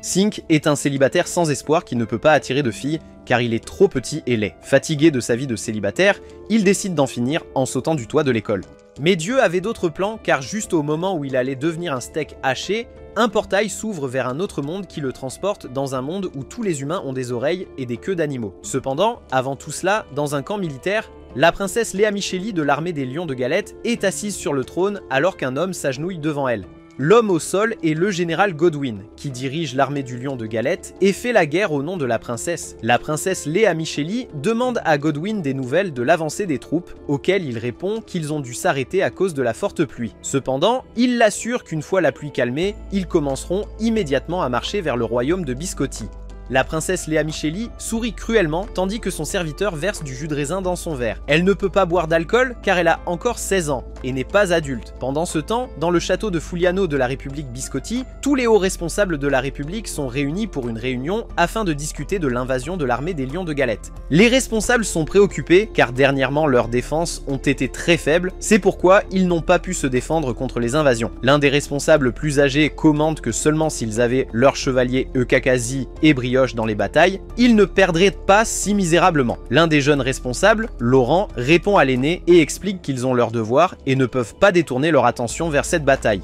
Sink est un célibataire sans espoir qui ne peut pas attirer de filles car il est trop petit et laid. Fatigué de sa vie de célibataire, il décide d'en finir en sautant du toit de l'école. Mais Dieu avait d'autres plans car juste au moment où il allait devenir un steak haché, un portail s'ouvre vers un autre monde qui le transporte dans un monde où tous les humains ont des oreilles et des queues d'animaux. Cependant, avant tout cela, dans un camp militaire, la princesse Léa Micheli de l'armée des Lions de Galette est assise sur le trône alors qu'un homme s'agenouille devant elle. L'homme au sol est le général Godwin, qui dirige l'armée du Lion de Galette et fait la guerre au nom de la princesse. La princesse Léa Micheli demande à Godwin des nouvelles de l'avancée des troupes, auxquelles il répond qu'ils ont dû s'arrêter à cause de la forte pluie. Cependant, il l'assure qu'une fois la pluie calmée, ils commenceront immédiatement à marcher vers le royaume de Biscotti. La princesse Léa Micheli sourit cruellement tandis que son serviteur verse du jus de raisin dans son verre. Elle ne peut pas boire d'alcool car elle a encore 16 ans et n'est pas adulte. Pendant ce temps, dans le château de Fuliano de la République Biscotti, tous les hauts responsables de la République sont réunis pour une réunion afin de discuter de l'invasion de l'armée des Lions de Galette. Les responsables sont préoccupés car dernièrement leurs défenses ont été très faibles, c'est pourquoi ils n'ont pas pu se défendre contre les invasions. L'un des responsables plus âgés commande que seulement s'ils avaient leurs chevaliers Eukakazi et Brioche dans les batailles, ils ne perdraient pas si misérablement. L'un des jeunes responsables, Laurent, répond à l'aîné et explique qu'ils ont leur devoir et ne peuvent pas détourner leur attention vers cette bataille.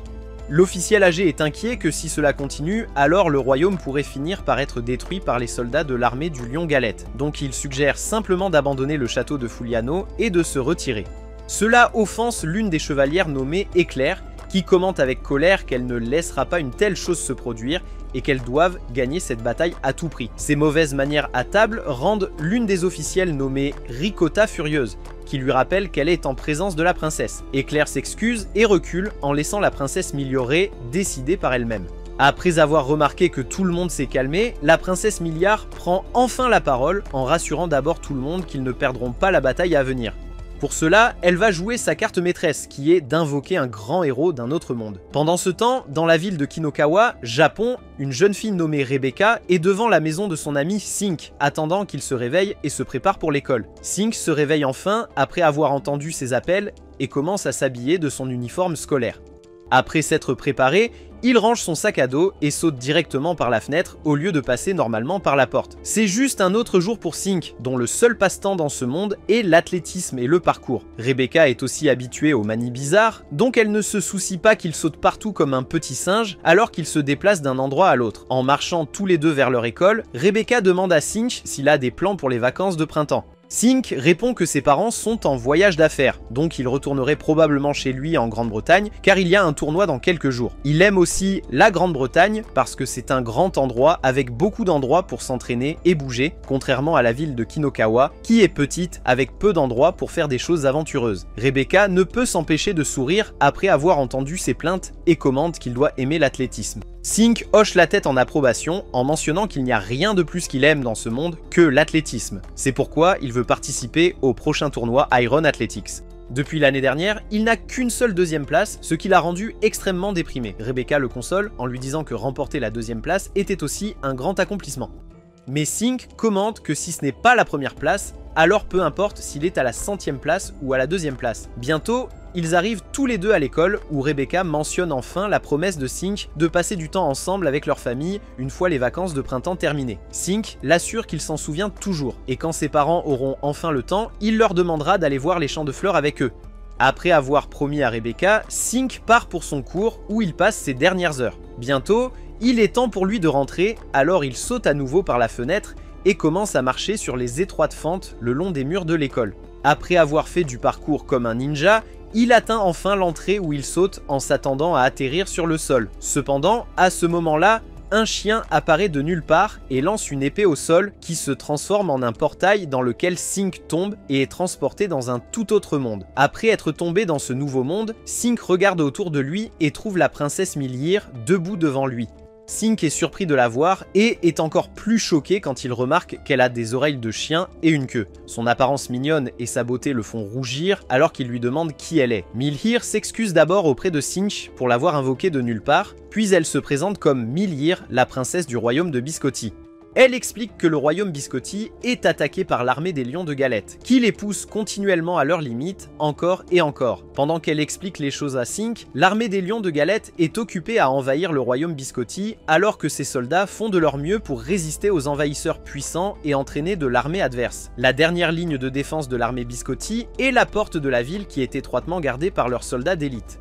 L'officiel âgé est inquiet que si cela continue, alors le royaume pourrait finir par être détruit par les soldats de l'armée du Lion Galette, donc il suggère simplement d'abandonner le château de Fuliano et de se retirer. Cela offense l'une des chevalières nommée Éclair, qui commente avec colère qu'elle ne laissera pas une telle chose se produire et qu'elles doivent gagner cette bataille à tout prix. Ces mauvaises manières à table rendent l'une des officielles nommée Ricotta furieuse, qui lui rappelle qu'elle est en présence de la princesse. Éclair s'excuse et recule en laissant la princesse Miliorée décider par elle-même. Après avoir remarqué que tout le monde s'est calmé, la princesse Milliard prend enfin la parole en rassurant d'abord tout le monde qu'ils ne perdront pas la bataille à venir. Pour cela, elle va jouer sa carte maîtresse, qui est d'invoquer un grand héros d'un autre monde. Pendant ce temps, dans la ville de Kinokawa, Japon, une jeune fille nommée Rebecca est devant la maison de son ami Sink, attendant qu'il se réveille et se prépare pour l'école. Sink se réveille enfin après avoir entendu ses appels et commence à s'habiller de son uniforme scolaire. Après s'être préparé, il range son sac à dos et saute directement par la fenêtre au lieu de passer normalement par la porte. C'est juste un autre jour pour Sink, dont le seul passe-temps dans ce monde est l'athlétisme et le parcours. Rebecca est aussi habituée aux manies bizarres, donc elle ne se soucie pas qu'il saute partout comme un petit singe alors qu'il se déplace d'un endroit à l'autre. En marchant tous les deux vers leur école, Rebecca demande à Sink s'il a des plans pour les vacances de printemps. Sink répond que ses parents sont en voyage d'affaires, donc il retournerait probablement chez lui en Grande-Bretagne car il y a un tournoi dans quelques jours. Il aime aussi la Grande-Bretagne parce que c'est un grand endroit avec beaucoup d'endroits pour s'entraîner et bouger, contrairement à la ville de Kinokawa qui est petite avec peu d'endroits pour faire des choses aventureuses. Rebecca ne peut s'empêcher de sourire après avoir entendu ses plaintes et commande qu'il doit aimer l'athlétisme. Sink hoche la tête en approbation en mentionnant qu'il n'y a rien de plus qu'il aime dans ce monde que l'athlétisme. C'est pourquoi il veut participer au prochain tournoi Iron Athletics. Depuis l'année dernière, il n'a qu'une seule deuxième place, ce qui l'a rendu extrêmement déprimé. Rebecca le console en lui disant que remporter la deuxième place était aussi un grand accomplissement. Mais Sink commente que si ce n'est pas la première place, alors peu importe s'il est à la 100e place ou à la 2e place. Bientôt, ils arrivent tous les deux à l'école où Rebecca mentionne enfin la promesse de Sink de passer du temps ensemble avec leur famille une fois les vacances de printemps terminées. Sink l'assure qu'il s'en souvient toujours et quand ses parents auront enfin le temps, il leur demandera d'aller voir les champs de fleurs avec eux. Après avoir promis à Rebecca, Sink part pour son cours où il passe ses dernières heures. Bientôt, il est temps pour lui de rentrer, alors il saute à nouveau par la fenêtre et commence à marcher sur les étroites fentes le long des murs de l'école. Après avoir fait du parcours comme un ninja, il atteint enfin l'entrée où il saute en s'attendant à atterrir sur le sol. Cependant, à ce moment-là, un chien apparaît de nulle part et lance une épée au sol qui se transforme en un portail dans lequel Sink tombe et est transporté dans un tout autre monde. Après être tombé dans ce nouveau monde, Sink regarde autour de lui et trouve la princesse Millir debout devant lui. Sink est surpris de la voir et est encore plus choqué quand il remarque qu'elle a des oreilles de chien et une queue. Son apparence mignonne et sa beauté le font rougir alors qu'il lui demande qui elle est. Millir s'excuse d'abord auprès de Sink pour l'avoir invoquée de nulle part, puis elle se présente comme Millir, la princesse du royaume de Biscotti. Elle explique que le royaume Biscotti est attaqué par l'armée des lions de Galette, qui les pousse continuellement à leurs limites, encore et encore. Pendant qu'elle explique les choses à Sink, l'armée des lions de Galette est occupée à envahir le royaume Biscotti, alors que ses soldats font de leur mieux pour résister aux envahisseurs puissants et entraînés de l'armée adverse. La dernière ligne de défense de l'armée Biscotti est la porte de la ville qui est étroitement gardée par leurs soldats d'élite.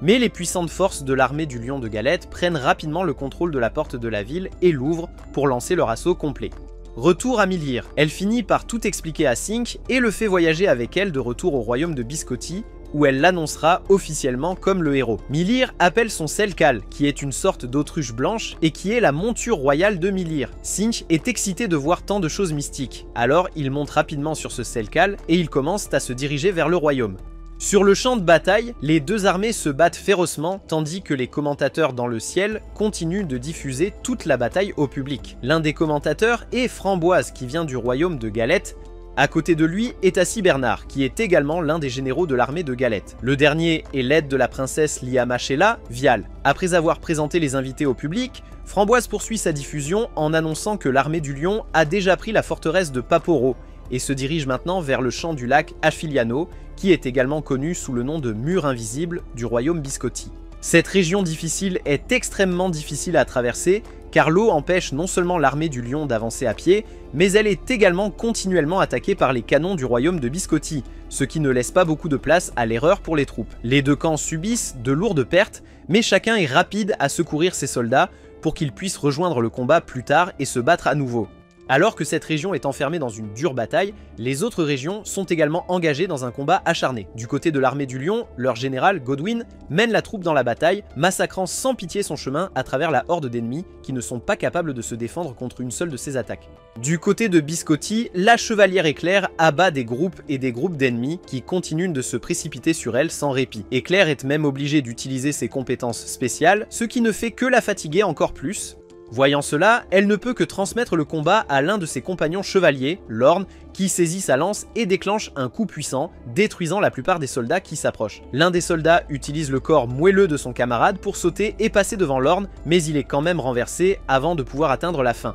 Mais les puissantes forces de l'armée du lion de Galette prennent rapidement le contrôle de la porte de la ville et l'ouvrent pour lancer leur assaut complet. Retour à Milir, elle finit par tout expliquer à Sink et le fait voyager avec elle de retour au royaume de Biscotti, où elle l'annoncera officiellement comme le héros. Milir appelle son Selkal, qui est une sorte d'autruche blanche et qui est la monture royale de Milir. Sink est excité de voir tant de choses mystiques, alors il monte rapidement sur ce Selkal et ils commencent à se diriger vers le royaume. Sur le champ de bataille, les deux armées se battent férocement tandis que les commentateurs dans le ciel continuent de diffuser toute la bataille au public. L'un des commentateurs est Framboise qui vient du royaume de Galette. À côté de lui est assis Bernard, qui est également l'un des généraux de l'armée de Galette. Le dernier est l'aide de la princesse Liamachela, Vial. Après avoir présenté les invités au public, Framboise poursuit sa diffusion en annonçant que l'armée du lion a déjà pris la forteresse de Paporo et se dirige maintenant vers le champ du lac Affiliano, qui est également connu sous le nom de mur invisible du royaume Biscotti. Cette région difficile est extrêmement difficile à traverser, car l'eau empêche non seulement l'armée du lion d'avancer à pied, mais elle est également continuellement attaquée par les canons du royaume de Biscotti, ce qui ne laisse pas beaucoup de place à l'erreur pour les troupes. Les deux camps subissent de lourdes pertes, mais chacun est rapide à secourir ses soldats pour qu'ils puissent rejoindre le combat plus tard et se battre à nouveau. Alors que cette région est enfermée dans une dure bataille, les autres régions sont également engagées dans un combat acharné. Du côté de l'armée du lion, leur général, Godwin, mène la troupe dans la bataille, massacrant sans pitié son chemin à travers la horde d'ennemis qui ne sont pas capables de se défendre contre une seule de ses attaques. Du côté de Biscotti, la chevalière Éclair abat des groupes et des groupes d'ennemis qui continuent de se précipiter sur elle sans répit. Éclair est même obligée d'utiliser ses compétences spéciales, ce qui ne fait que la fatiguer encore plus. Voyant cela, elle ne peut que transmettre le combat à l'un de ses compagnons chevaliers, Lorne, qui saisit sa lance et déclenche un coup puissant, détruisant la plupart des soldats qui s'approchent. L'un des soldats utilise le corps moelleux de son camarade pour sauter et passer devant Lorne, mais il est quand même renversé avant de pouvoir atteindre la fin.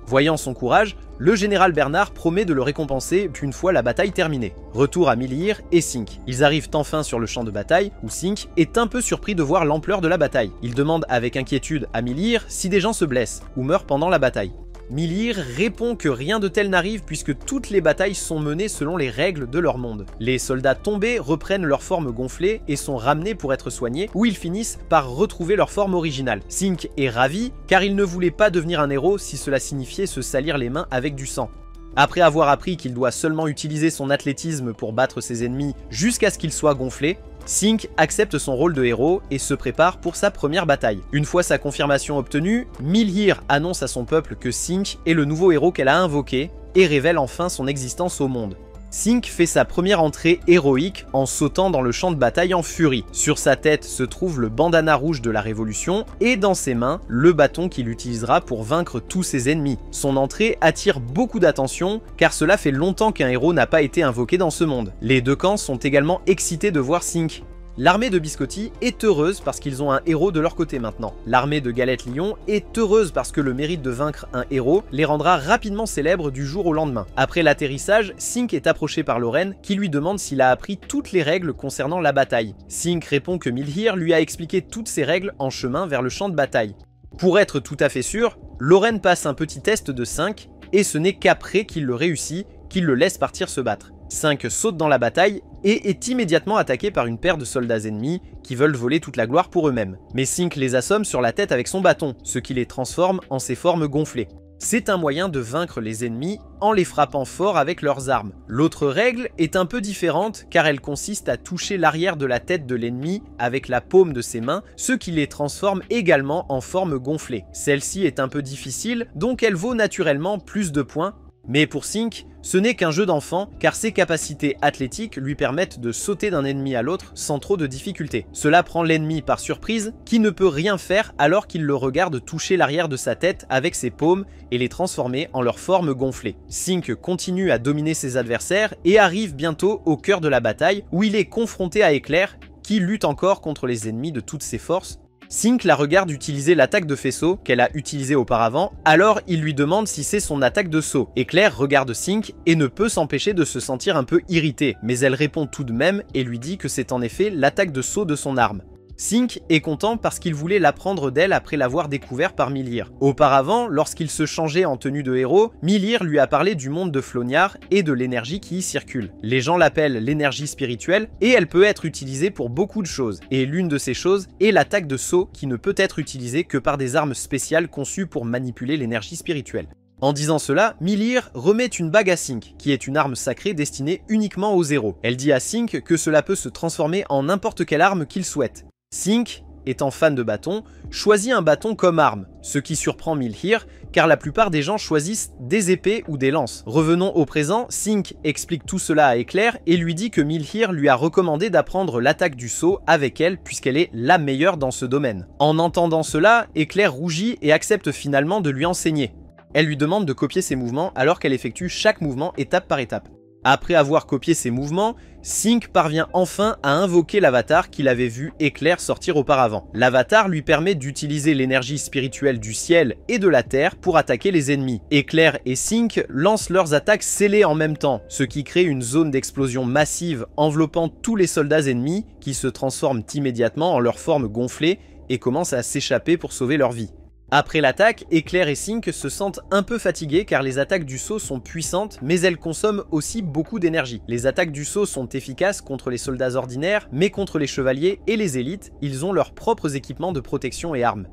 Voyant son courage, le général Bernard promet de le récompenser une fois la bataille terminée. Retour à Milir et Sink. Ils arrivent enfin sur le champ de bataille, où Sink est un peu surpris de voir l'ampleur de la bataille. Il demande avec inquiétude à Milir si des gens se blessent ou meurent pendant la bataille. Milir répond que rien de tel n'arrive puisque toutes les batailles sont menées selon les règles de leur monde. Les soldats tombés reprennent leur forme gonflée et sont ramenés pour être soignés, où ils finissent par retrouver leur forme originale. Sink est ravi car il ne voulait pas devenir un héros si cela signifiait se salir les mains avec du sang. Après avoir appris qu'il doit seulement utiliser son athlétisme pour battre ses ennemis jusqu'à ce qu'il soit gonflé, Sink accepte son rôle de héros et se prépare pour sa première bataille. Une fois sa confirmation obtenue, Milir annonce à son peuple que Sink est le nouveau héros qu'elle a invoqué et révèle enfin son existence au monde. Sink fait sa première entrée héroïque en sautant dans le champ de bataille en furie. Sur sa tête se trouve le bandana rouge de la Révolution et dans ses mains, le bâton qu'il utilisera pour vaincre tous ses ennemis. Son entrée attire beaucoup d'attention car cela fait longtemps qu'un héros n'a pas été invoqué dans ce monde. Les deux camps sont également excités de voir Sink. L'armée de Biscotti est heureuse parce qu'ils ont un héros de leur côté maintenant. L'armée de Galette-Lion est heureuse parce que le mérite de vaincre un héros les rendra rapidement célèbres du jour au lendemain. Après l'atterrissage, Sink est approché par Lorraine qui lui demande s'il a appris toutes les règles concernant la bataille. Sink répond que Milir lui a expliqué toutes ces règles en chemin vers le champ de bataille. Pour être tout à fait sûr, Lorraine passe un petit test de 5 et ce n'est qu'après qu'il le réussit qu'il le laisse partir se battre. Sink saute dans la bataille et est immédiatement attaqué par une paire de soldats ennemis qui veulent voler toute la gloire pour eux-mêmes. Mais Sink les assomme sur la tête avec son bâton, ce qui les transforme en ses formes gonflées. C'est un moyen de vaincre les ennemis en les frappant fort avec leurs armes. L'autre règle est un peu différente car elle consiste à toucher l'arrière de la tête de l'ennemi avec la paume de ses mains, ce qui les transforme également en forme gonflée. Celle-ci est un peu difficile, donc elle vaut naturellement plus de points. Mais pour Sink, ce n'est qu'un jeu d'enfant car ses capacités athlétiques lui permettent de sauter d'un ennemi à l'autre sans trop de difficultés. Cela prend l'ennemi par surprise qui ne peut rien faire alors qu'il le regarde toucher l'arrière de sa tête avec ses paumes et les transformer en leur forme gonflée. Sink continue à dominer ses adversaires et arrive bientôt au cœur de la bataille où il est confronté à Éclair qui lutte encore contre les ennemis de toutes ses forces Sink la regarde utiliser l'attaque de faisceau qu'elle a utilisée auparavant, alors il lui demande si c'est son attaque de saut. Éclair regarde Sink et ne peut s'empêcher de se sentir un peu irritée, mais elle répond tout de même et lui dit que c'est en effet l'attaque de saut de son arme. Sink est content parce qu'il voulait l'apprendre d'elle après l'avoir découvert par Milir. Auparavant, lorsqu'il se changeait en tenue de héros, Milir lui a parlé du monde de Floniar et de l'énergie qui y circule. Les gens l'appellent l'énergie spirituelle et elle peut être utilisée pour beaucoup de choses. Et l'une de ces choses est l'attaque de saut qui ne peut être utilisée que par des armes spéciales conçues pour manipuler l'énergie spirituelle. En disant cela, Milir remet une bague à Sink, qui est une arme sacrée destinée uniquement aux héros. Elle dit à Sink que cela peut se transformer en n'importe quelle arme qu'il souhaite. Sink, étant fan de bâtons, choisit un bâton comme arme, ce qui surprend Milir, car la plupart des gens choisissent des épées ou des lances. Revenons au présent, Sink explique tout cela à Éclair et lui dit que Milir lui a recommandé d'apprendre l'attaque du saut avec elle puisqu'elle est la meilleure dans ce domaine. En entendant cela, Éclair rougit et accepte finalement de lui enseigner. Elle lui demande de copier ses mouvements alors qu'elle effectue chaque mouvement étape par étape. Après avoir copié ses mouvements, Sink parvient enfin à invoquer l'avatar qu'il avait vu Éclair sortir auparavant. L'avatar lui permet d'utiliser l'énergie spirituelle du ciel et de la terre pour attaquer les ennemis. Éclair et Sink lancent leurs attaques scellées en même temps, ce qui crée une zone d'explosion massive enveloppant tous les soldats ennemis qui se transforment immédiatement en leur forme gonflée et commencent à s'échapper pour sauver leur vie. Après l'attaque, Éclair et Sink se sentent un peu fatigués car les attaques du saut sont puissantes mais elles consomment aussi beaucoup d'énergie. Les attaques du saut sont efficaces contre les soldats ordinaires mais contre les chevaliers et les élites, ils ont leurs propres équipements de protection et armes.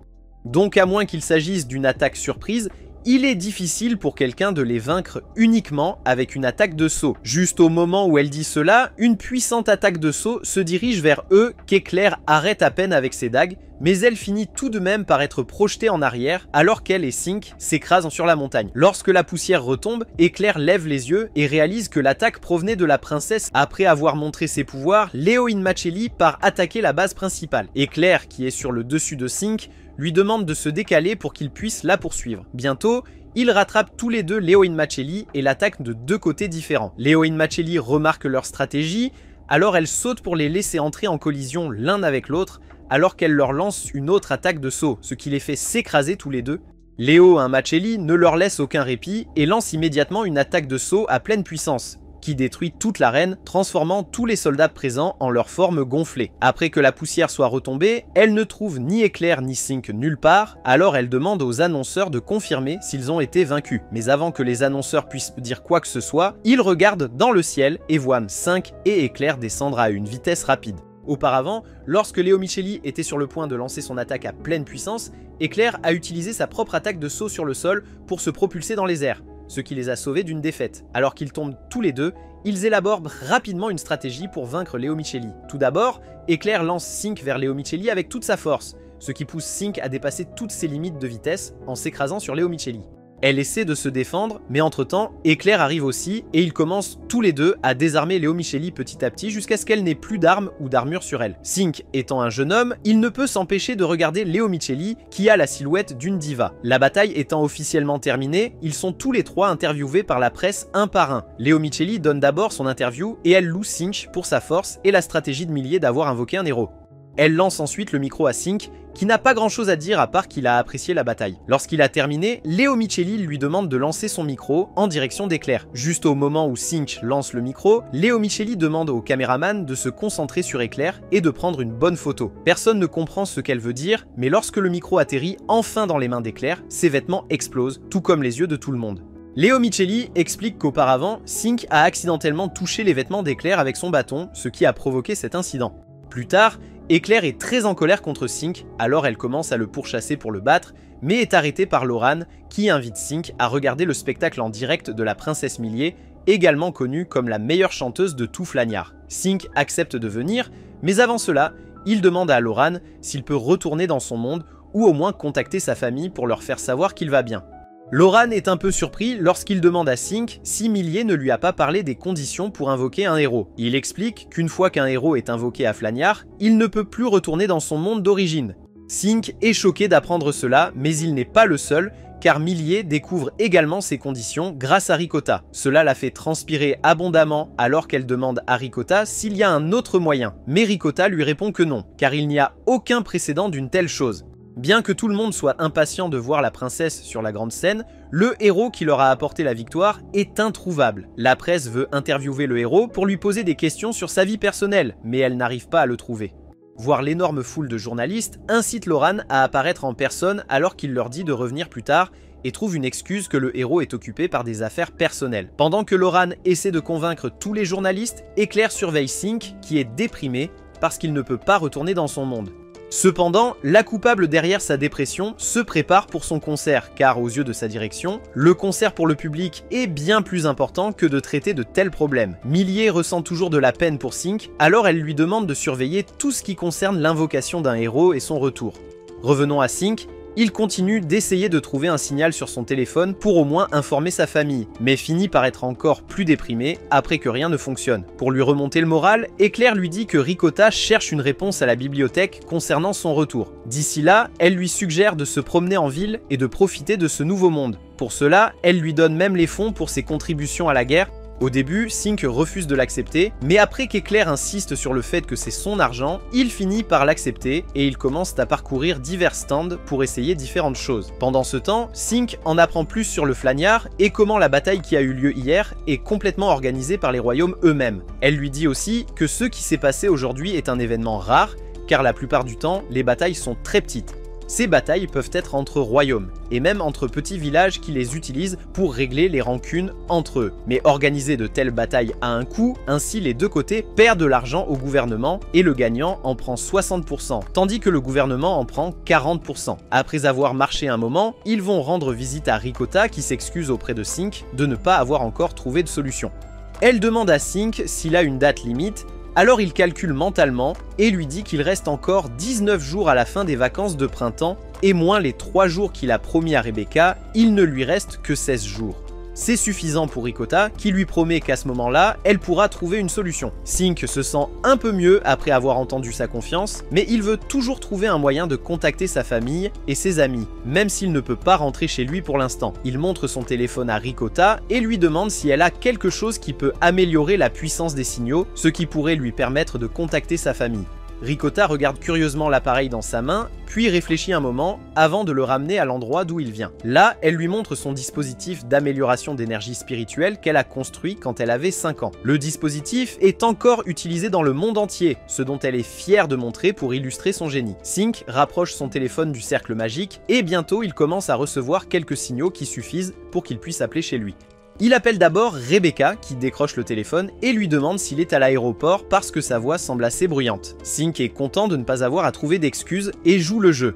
Donc à moins qu'il s'agisse d'une attaque surprise, il est difficile pour quelqu'un de les vaincre uniquement avec une attaque de saut. Juste au moment où elle dit cela, une puissante attaque de saut se dirige vers eux qu'Éclair arrête à peine avec ses dagues, mais elle finit tout de même par être projetée en arrière alors qu'elle et Sink s'écrasent sur la montagne. Lorsque la poussière retombe, Éclair lève les yeux et réalise que l'attaque provenait de la princesse. Après avoir montré ses pouvoirs, Léoin Machelli part attaquer la base principale. Éclair, qui est sur le dessus de Sink, lui demande de se décaler pour qu'il puisse la poursuivre. Bientôt, ils rattrapent tous les deux Léoin Machelli et l'attaquent de deux côtés différents. Léoin Machelli remarque leur stratégie, alors elle saute pour les laisser entrer en collision l'un avec l'autre, alors qu'elle leur lance une autre attaque de saut, ce qui les fait s'écraser tous les deux. Léoin Machelli ne leur laisse aucun répit et lance immédiatement une attaque de saut à pleine puissance, qui détruit toute l'arène, transformant tous les soldats présents en leur forme gonflée. Après que la poussière soit retombée, elle ne trouve ni Éclair ni Sink nulle part, alors elle demande aux annonceurs de confirmer s'ils ont été vaincus. Mais avant que les annonceurs puissent dire quoi que ce soit, ils regardent dans le ciel et voient Sink et Éclair descendre à une vitesse rapide. Auparavant, lorsque Léo Micheli était sur le point de lancer son attaque à pleine puissance, Éclair a utilisé sa propre attaque de saut sur le sol pour se propulser dans les airs, ce qui les a sauvés d'une défaite. Alors qu'ils tombent tous les deux, ils élaborent rapidement une stratégie pour vaincre Léo Micheli. Tout d'abord, Éclair lance Sink vers Léo Micheli avec toute sa force, ce qui pousse Sink à dépasser toutes ses limites de vitesse en s'écrasant sur Léo Micheli. Elle essaie de se défendre, mais entre-temps, Éclair arrive aussi et ils commencent tous les deux à désarmer Léo Micheli petit à petit jusqu'à ce qu'elle n'ait plus d'armes ou d'armure sur elle. Sink étant un jeune homme, il ne peut s'empêcher de regarder Léo Micheli qui a la silhouette d'une diva. La bataille étant officiellement terminée, ils sont tous les trois interviewés par la presse un par un. Léo Micheli donne d'abord son interview et elle loue Sink pour sa force et la stratégie de Millier d'avoir invoqué un héros. Elle lance ensuite le micro à Sink, qui n'a pas grand chose à dire à part qu'il a apprécié la bataille. Lorsqu'il a terminé, Léo Micheli lui demande de lancer son micro en direction d'Éclair. Juste au moment où Sink lance le micro, Léo Micheli demande au caméraman de se concentrer sur Éclair et de prendre une bonne photo. Personne ne comprend ce qu'elle veut dire, mais lorsque le micro atterrit enfin dans les mains d'Éclair, ses vêtements explosent, tout comme les yeux de tout le monde. Léo Micheli explique qu'auparavant, Sink a accidentellement touché les vêtements d'Éclair avec son bâton, ce qui a provoqué cet incident. Plus tard, Éclair est très en colère contre Sink, alors elle commence à le pourchasser pour le battre, mais est arrêtée par Loran, qui invite Sink à regarder le spectacle en direct de la princesse Millier, également connue comme la meilleure chanteuse de tout Flaniar. Sink accepte de venir, mais avant cela, il demande à Loran s'il peut retourner dans son monde, ou au moins contacter sa famille pour leur faire savoir qu'il va bien. Loran est un peu surpris lorsqu'il demande à Sink si Millier ne lui a pas parlé des conditions pour invoquer un héros. Il explique qu'une fois qu'un héros est invoqué à Flaniar, il ne peut plus retourner dans son monde d'origine. Sink est choqué d'apprendre cela, mais il n'est pas le seul, car Millier découvre également ses conditions grâce à Ricotta. Cela la fait transpirer abondamment alors qu'elle demande à Ricotta s'il y a un autre moyen. Mais Ricotta lui répond que non, car il n'y a aucun précédent d'une telle chose. Bien que tout le monde soit impatient de voir la princesse sur la grande scène, le héros qui leur a apporté la victoire est introuvable. La presse veut interviewer le héros pour lui poser des questions sur sa vie personnelle, mais elle n'arrive pas à le trouver. Voir l'énorme foule de journalistes incite Loran à apparaître en personne alors qu'il leur dit de revenir plus tard et trouve une excuse que le héros est occupé par des affaires personnelles. Pendant que Loran essaie de convaincre tous les journalistes, Éclair surveille Sink qui est déprimé parce qu'il ne peut pas retourner dans son monde. Cependant, la coupable derrière sa dépression se prépare pour son concert, car aux yeux de sa direction, le concert pour le public est bien plus important que de traiter de tels problèmes. Millier ressent toujours de la peine pour Sink, alors elle lui demande de surveiller tout ce qui concerne l'invocation d'un héros et son retour. Revenons à Sink. Il continue d'essayer de trouver un signal sur son téléphone pour au moins informer sa famille, mais finit par être encore plus déprimé après que rien ne fonctionne. Pour lui remonter le moral, Éclair lui dit que Ricotta cherche une réponse à la bibliothèque concernant son retour. D'ici là, elle lui suggère de se promener en ville et de profiter de ce nouveau monde. Pour cela, elle lui donne même les fonds pour ses contributions à la guerre. Au début, Sink refuse de l'accepter, mais après qu'Éclair insiste sur le fait que c'est son argent, il finit par l'accepter et ils commencent à parcourir divers stands pour essayer différentes choses. Pendant ce temps, Sink en apprend plus sur le Flagnard et comment la bataille qui a eu lieu hier est complètement organisée par les royaumes eux-mêmes. Elle lui dit aussi que ce qui s'est passé aujourd'hui est un événement rare, car la plupart du temps, les batailles sont très petites. Ces batailles peuvent être entre royaumes, et même entre petits villages qui les utilisent pour régler les rancunes entre eux. Mais organiser de telles batailles à un coup, ainsi les deux côtés perdent de l'argent au gouvernement, et le gagnant en prend 60%, tandis que le gouvernement en prend 40%. Après avoir marché un moment, ils vont rendre visite à Ricotta qui s'excuse auprès de Sink de ne pas avoir encore trouvé de solution. Elle demande à Sink s'il a une date limite. Alors il calcule mentalement et lui dit qu'il reste encore 19 jours à la fin des vacances de printemps et moins les 3 jours qu'il a promis à Rebecca, il ne lui reste que 16 jours. C'est suffisant pour Ricotta qui lui promet qu'à ce moment-là, elle pourra trouver une solution. Sink se sent un peu mieux après avoir entendu sa confiance, mais il veut toujours trouver un moyen de contacter sa famille et ses amis, même s'il ne peut pas rentrer chez lui pour l'instant. Il montre son téléphone à Ricotta et lui demande si elle a quelque chose qui peut améliorer la puissance des signaux, ce qui pourrait lui permettre de contacter sa famille. Ricotta regarde curieusement l'appareil dans sa main, puis réfléchit un moment avant de le ramener à l'endroit d'où il vient. Là, elle lui montre son dispositif d'amélioration d'énergie spirituelle qu'elle a construit quand elle avait 5 ans. Le dispositif est encore utilisé dans le monde entier, ce dont elle est fière de montrer pour illustrer son génie. Sink rapproche son téléphone du cercle magique et bientôt il commence à recevoir quelques signaux qui suffisent pour qu'il puisse appeler chez lui. Il appelle d'abord Rebecca qui décroche le téléphone et lui demande s'il est à l'aéroport parce que sa voix semble assez bruyante. Sink est content de ne pas avoir à trouver d'excuses et joue le jeu.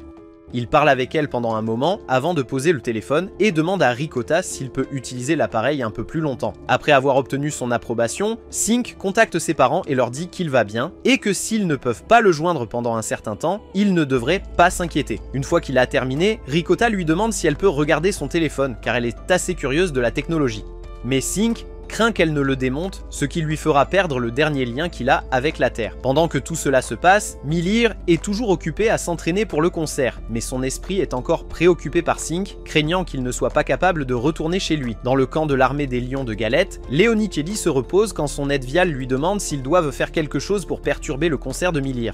Il parle avec elle pendant un moment avant de poser le téléphone et demande à Ricotta s'il peut utiliser l'appareil un peu plus longtemps. Après avoir obtenu son approbation, Sink contacte ses parents et leur dit qu'il va bien et que s'ils ne peuvent pas le joindre pendant un certain temps, il ne devrait pas s'inquiéter. Une fois qu'il a terminé, Ricotta lui demande si elle peut regarder son téléphone car elle est assez curieuse de la technologie. Mais Sink craint qu'elle ne le démonte, ce qui lui fera perdre le dernier lien qu'il a avec la Terre. Pendant que tout cela se passe, Millier est toujours occupé à s'entraîner pour le concert, mais son esprit est encore préoccupé par Sink, craignant qu'il ne soit pas capable de retourner chez lui. Dans le camp de l'armée des Lions de Galette, Leonichelli se repose quand son aide Vial lui demande s'ils doivent faire quelque chose pour perturber le concert de Millier.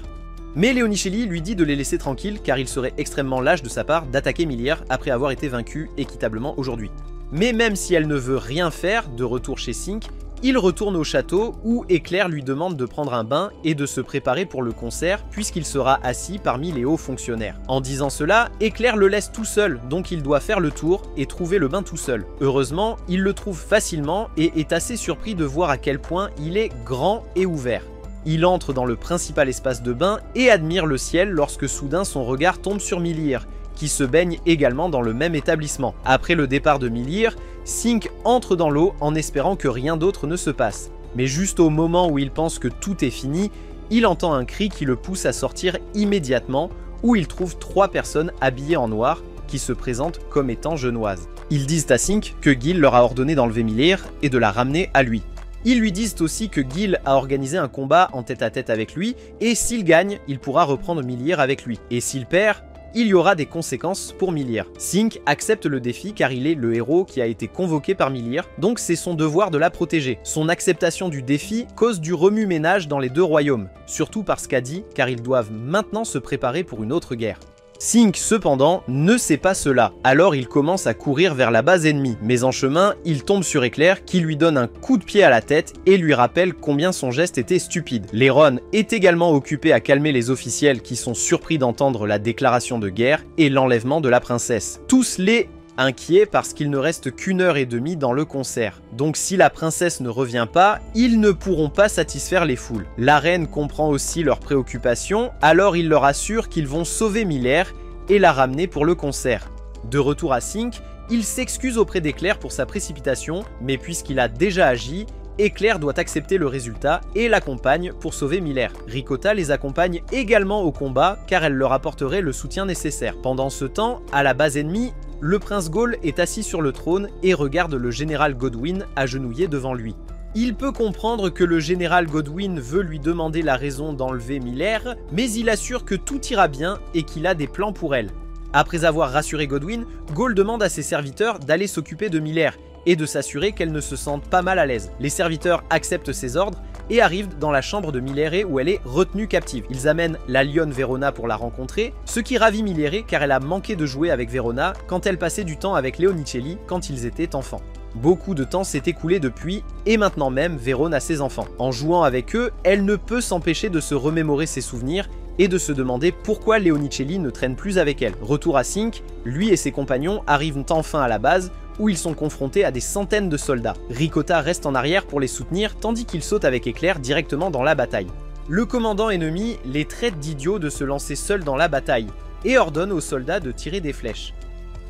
Mais Leonichelli lui dit de les laisser tranquilles car il serait extrêmement lâche de sa part d'attaquer Millier après avoir été vaincu équitablement aujourd'hui. Mais même si elle ne veut rien faire de retour chez Sink, il retourne au château où Éclair lui demande de prendre un bain et de se préparer pour le concert puisqu'il sera assis parmi les hauts fonctionnaires. En disant cela, Éclair le laisse tout seul, donc il doit faire le tour et trouver le bain tout seul. Heureusement, il le trouve facilement et est assez surpris de voir à quel point il est grand et ouvert. Il entre dans le principal espace de bain et admire le ciel lorsque soudain son regard tombe sur Millier, qui se baigne également dans le même établissement. Après le départ de Millier, Sink entre dans l'eau en espérant que rien d'autre ne se passe. Mais juste au moment où il pense que tout est fini, il entend un cri qui le pousse à sortir immédiatement, où il trouve 3 personnes habillées en noir qui se présentent comme étant genevoises. Ils disent à Sink que Gil leur a ordonné d'enlever Millier et de la ramener à lui. Ils lui disent aussi que Gil a organisé un combat en tête-à-tête avec lui, et s'il gagne, il pourra reprendre Millier avec lui. Et s'il perd, il y aura des conséquences pour Milir. Sink accepte le défi car il est le héros qui a été convoqué par Milir, donc c'est son devoir de la protéger. Son acceptation du défi cause du remue-ménage dans les deux royaumes, surtout par Skadi, car ils doivent maintenant se préparer pour une autre guerre. Sink, cependant, ne sait pas cela, alors il commence à courir vers la base ennemie, mais en chemin, il tombe sur Éclair qui lui donne un coup de pied à la tête et lui rappelle combien son geste était stupide. Léron est également occupé à calmer les officiels qui sont surpris d'entendre la déclaration de guerre et l'enlèvement de la princesse. Tous les inquiets parce qu'il ne reste qu'une heure et demie dans le concert. Donc si la princesse ne revient pas, ils ne pourront pas satisfaire les foules. La reine comprend aussi leurs préoccupations, alors il leur assure qu'ils vont sauver Miller et la ramener pour le concert. De retour à Sink, il s'excuse auprès d'Éclair pour sa précipitation, mais puisqu'il a déjà agi, Éclair doit accepter le résultat et l'accompagne pour sauver Miller. Ricotta les accompagne également au combat car elle leur apporterait le soutien nécessaire. Pendant ce temps, à la base ennemie, le prince Gaulle est assis sur le trône et regarde le général Godwyn agenouillé devant lui. Il peut comprendre que le général Godwyn veut lui demander la raison d'enlever Miller, mais il assure que tout ira bien et qu'il a des plans pour elle. Après avoir rassuré Godwyn, Gaulle demande à ses serviteurs d'aller s'occuper de Miller et de s'assurer qu'elle ne se sente pas mal à l'aise. Les serviteurs acceptent ses ordres et arrivent dans la chambre de Miller où elle est retenue captive. Ils amènent la lionne Verona pour la rencontrer, ce qui ravit Miller car elle a manqué de jouer avec Verona quand elle passait du temps avec Leonicelli quand ils étaient enfants. Beaucoup de temps s'est écoulé depuis, et maintenant même Verona a ses enfants. En jouant avec eux, elle ne peut s'empêcher de se remémorer ses souvenirs et de se demander pourquoi Leonicelli ne traîne plus avec elle. Retour à Sink, lui et ses compagnons arrivent enfin à la base, où ils sont confrontés à des centaines de soldats. Ricotta reste en arrière pour les soutenir, tandis qu'il saute avec Éclair directement dans la bataille. Le commandant ennemi les traite d'idiots de se lancer seul dans la bataille, et ordonne aux soldats de tirer des flèches.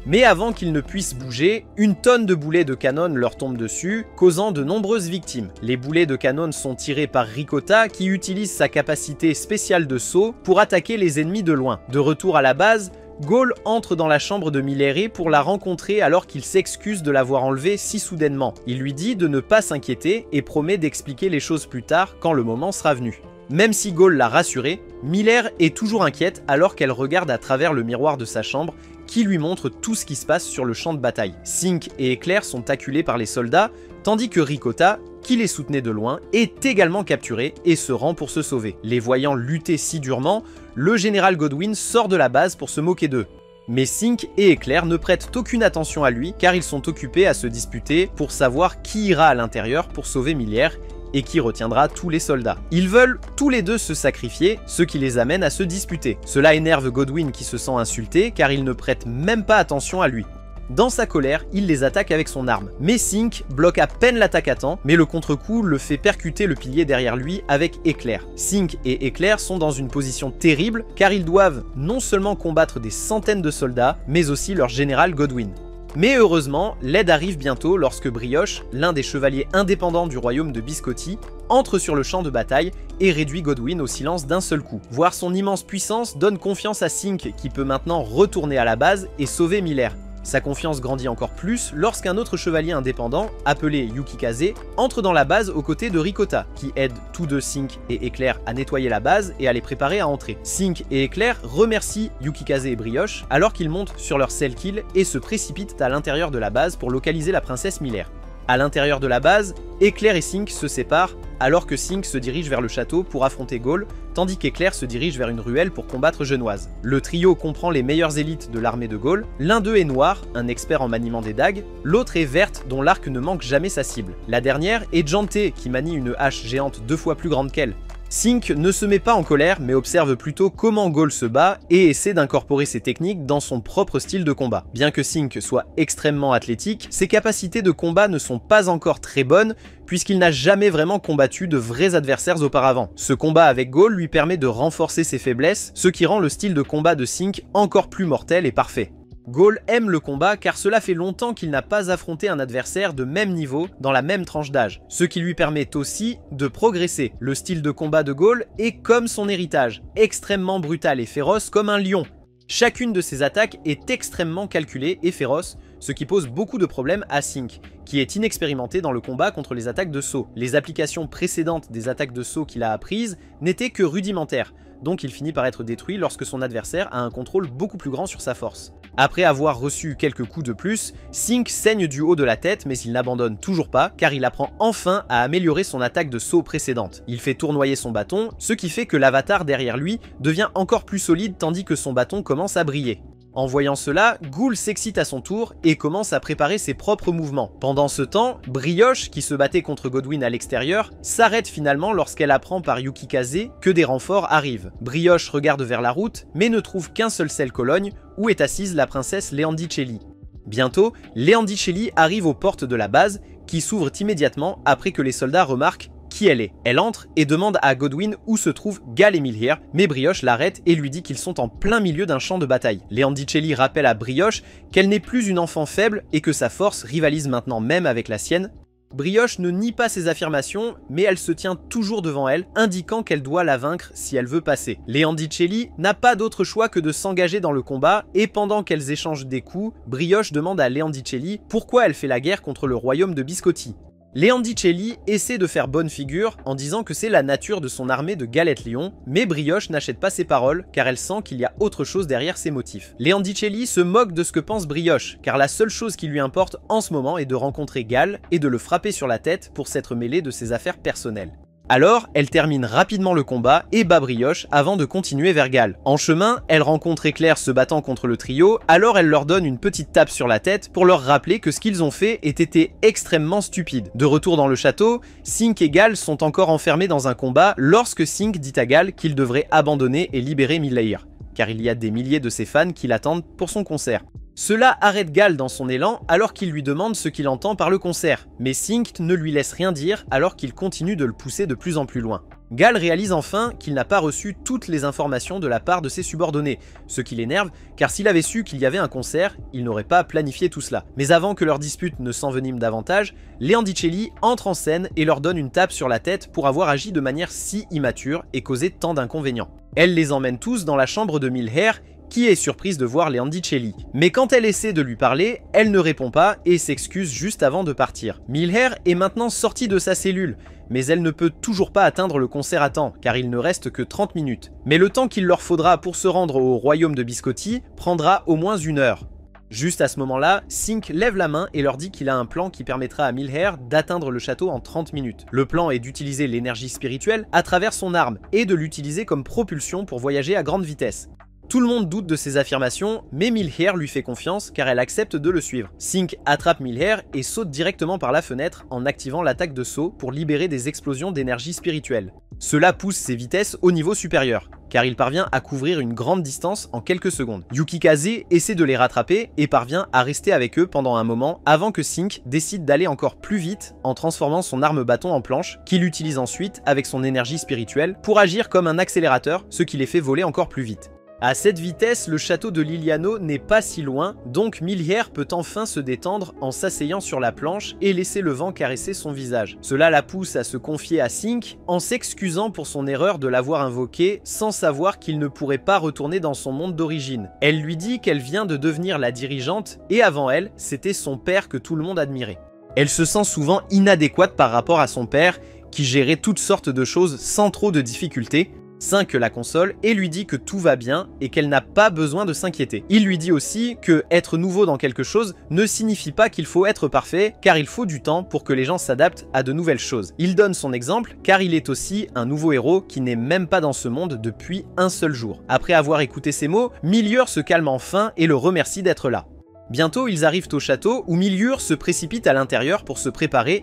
Mais avant qu'ils ne puissent bouger, une tonne de boulets de canon leur tombe dessus, causant de nombreuses victimes. Les boulets de canon sont tirés par Ricotta, qui utilise sa capacité spéciale de saut pour attaquer les ennemis de loin. De retour à la base, Gaulle entre dans la chambre de Miller pour la rencontrer alors qu'il s'excuse de l'avoir enlevée si soudainement. Il lui dit de ne pas s'inquiéter et promet d'expliquer les choses plus tard quand le moment sera venu. Même si Gaulle l'a rassurée, Miller est toujours inquiète alors qu'elle regarde à travers le miroir de sa chambre qui lui montre tout ce qui se passe sur le champ de bataille. Sink et Éclair sont acculés par les soldats, tandis que Ricotta, qui les soutenait de loin, est également capturé et se rend pour se sauver. Les voyant lutter si durement, le général Godwyn sort de la base pour se moquer d'eux. Mais Sink et Éclair ne prêtent aucune attention à lui car ils sont occupés à se disputer pour savoir qui ira à l'intérieur pour sauver Miller et qui retiendra tous les soldats. Ils veulent tous les deux se sacrifier, ce qui les amène à se disputer. Cela énerve Godwyn qui se sent insulté car il ne prête même pas attention à lui. Dans sa colère, il les attaque avec son arme. Mais Sink bloque à peine l'attaque à temps, mais le contre-coup le fait percuter le pilier derrière lui avec Éclair. Sink et Éclair sont dans une position terrible car ils doivent non seulement combattre des centaines de soldats, mais aussi leur général Godwyn. Mais heureusement, l'aide arrive bientôt lorsque Brioche, l'un des chevaliers indépendants du royaume de Biscotti, entre sur le champ de bataille et réduit Godwyn au silence d'un seul coup. Voir son immense puissance donne confiance à Sink qui peut maintenant retourner à la base et sauver Miller. Sa confiance grandit encore plus lorsqu'un autre chevalier indépendant, appelé Yukikaze, entre dans la base aux côtés de Ricotta, qui aide tous deux Sink et Éclair à nettoyer la base et à les préparer à entrer. Sink et Éclair remercient Yukikaze et Brioche alors qu'ils montent sur leur Cell-Kill et se précipitent à l'intérieur de la base pour localiser la princesse Miller. À l'intérieur de la base, Éclair et Sink se séparent alors que Sink se dirige vers le château pour affronter Gaulle, tandis qu'Éclair se dirige vers une ruelle pour combattre Genoise. Le trio comprend les meilleures élites de l'armée de Gaulle, l'un d'eux est noir, un expert en maniement des dagues, l'autre est verte dont l'arc ne manque jamais sa cible. La dernière est Jante qui manie une hache géante 2 fois plus grande qu'elle. Sink ne se met pas en colère mais observe plutôt comment Gaulle se bat et essaie d'incorporer ses techniques dans son propre style de combat. Bien que Sink soit extrêmement athlétique, ses capacités de combat ne sont pas encore très bonnes puisqu'il n'a jamais vraiment combattu de vrais adversaires auparavant. Ce combat avec Gaulle lui permet de renforcer ses faiblesses, ce qui rend le style de combat de Sink encore plus mortel et parfait. Gaulle aime le combat car cela fait longtemps qu'il n'a pas affronté un adversaire de même niveau dans la même tranche d'âge, ce qui lui permet aussi de progresser. Le style de combat de Gaulle est comme son héritage, extrêmement brutal et féroce comme un lion. Chacune de ses attaques est extrêmement calculée et féroce, ce qui pose beaucoup de problèmes à Sink, qui est inexpérimenté dans le combat contre les attaques de saut. Les applications précédentes des attaques de saut qu'il a apprises n'étaient que rudimentaires, donc il finit par être détruit lorsque son adversaire a un contrôle beaucoup plus grand sur sa force. Après avoir reçu quelques coups de plus, Sink saigne du haut de la tête mais il n'abandonne toujours pas car il apprend enfin à améliorer son attaque de saut précédente. Il fait tournoyer son bâton, ce qui fait que l'avatar derrière lui devient encore plus solide tandis que son bâton commence à briller. En voyant cela, Ghoul s'excite à son tour et commence à préparer ses propres mouvements. Pendant ce temps, Brioche, qui se battait contre Godwyn à l'extérieur, s'arrête finalement lorsqu'elle apprend par Yukikaze que des renforts arrivent. Brioche regarde vers la route, mais ne trouve qu'un seul Cologne, où est assise la princesse Leandicelli. Bientôt, Leandicelli arrive aux portes de la base, qui s'ouvrent immédiatement après que les soldats remarquent qui elle est. Elle entre et demande à Godwyn où se trouvent Gal et Milhier, mais Brioche l'arrête et lui dit qu'ils sont en plein milieu d'un champ de bataille. Leandicelli rappelle à Brioche qu'elle n'est plus une enfant faible et que sa force rivalise maintenant même avec la sienne. Brioche ne nie pas ses affirmations, mais elle se tient toujours devant elle, indiquant qu'elle doit la vaincre si elle veut passer. Leandicelli n'a pas d'autre choix que de s'engager dans le combat, et pendant qu'elles échangent des coups, Brioche demande à Leandicelli pourquoi elle fait la guerre contre le royaume de Biscotti. Leandicelli essaie de faire bonne figure en disant que c'est la nature de son armée de Galette-Lion, mais Brioche n'achète pas ses paroles car elle sent qu'il y a autre chose derrière ses motifs. Leandicelli se moque de ce que pense Brioche, car la seule chose qui lui importe en ce moment est de rencontrer Gal et de le frapper sur la tête pour s'être mêlé de ses affaires personnelles. Alors, elle termine rapidement le combat et bat Brioche avant de continuer vers Gal. En chemin, elle rencontre Éclair se battant contre le trio, alors elle leur donne une petite tape sur la tête pour leur rappeler que ce qu'ils ont fait ait été extrêmement stupide. De retour dans le château, Sink et Gal sont encore enfermés dans un combat lorsque Sink dit à Gal qu'il devrait abandonner et libérer Milhier, car il y a des milliers de ses fans qui l'attendent pour son concert. Cela arrête Gal dans son élan alors qu'il lui demande ce qu'il entend par le concert, mais Sink ne lui laisse rien dire alors qu'il continue de le pousser de plus en plus loin. Gal réalise enfin qu'il n'a pas reçu toutes les informations de la part de ses subordonnés, ce qui l'énerve car s'il avait su qu'il y avait un concert, il n'aurait pas planifié tout cela. Mais avant que leur dispute ne s'envenime davantage, Leandicelli entre en scène et leur donne une tape sur la tête pour avoir agi de manière si immature et causé tant d'inconvénients. Elle les emmène tous dans la chambre de Milhier, qui est surprise de voir Leandicelli. Mais quand elle essaie de lui parler, elle ne répond pas et s'excuse juste avant de partir. Milhier est maintenant sortie de sa cellule, mais elle ne peut toujours pas atteindre le concert à temps, car il ne reste que 30 minutes. Mais le temps qu'il leur faudra pour se rendre au royaume de Biscotti prendra au moins 1 heure. Juste à ce moment-là, Sink lève la main et leur dit qu'il a un plan qui permettra à Milhier d'atteindre le château en 30 minutes. Le plan est d'utiliser l'énergie spirituelle à travers son arme et de l'utiliser comme propulsion pour voyager à grande vitesse. Tout le monde doute de ses affirmations, mais Milhier lui fait confiance car elle accepte de le suivre. Sink attrape Milhier et saute directement par la fenêtre en activant l'attaque de saut pour libérer des explosions d'énergie spirituelle. Cela pousse ses vitesses au niveau supérieur, car il parvient à couvrir une grande distance en quelques secondes. Yukikaze essaie de les rattraper et parvient à rester avec eux pendant un moment avant que Sink décide d'aller encore plus vite en transformant son arme bâton en planche, qu'il utilise ensuite avec son énergie spirituelle pour agir comme un accélérateur, ce qui les fait voler encore plus vite. À cette vitesse, le château de Liliano n'est pas si loin, donc Milhier peut enfin se détendre en s'asseyant sur la planche et laisser le vent caresser son visage. Cela la pousse à se confier à Sink en s'excusant pour son erreur de l'avoir invoqué sans savoir qu'il ne pourrait pas retourner dans son monde d'origine. Elle lui dit qu'elle vient de devenir la dirigeante et avant elle, c'était son père que tout le monde admirait. Elle se sent souvent inadéquate par rapport à son père qui gérait toutes sortes de choses sans trop de difficultés. Sink la console et lui dit que tout va bien et qu'elle n'a pas besoin de s'inquiéter. Il lui dit aussi que être nouveau dans quelque chose ne signifie pas qu'il faut être parfait, car il faut du temps pour que les gens s'adaptent à de nouvelles choses. Il donne son exemple car il est aussi un nouveau héros qui n'est même pas dans ce monde depuis un seul jour. Après avoir écouté ces mots, Milhier se calme enfin et le remercie d'être là. Bientôt, ils arrivent au château où Milhier se précipite à l'intérieur pour se préparer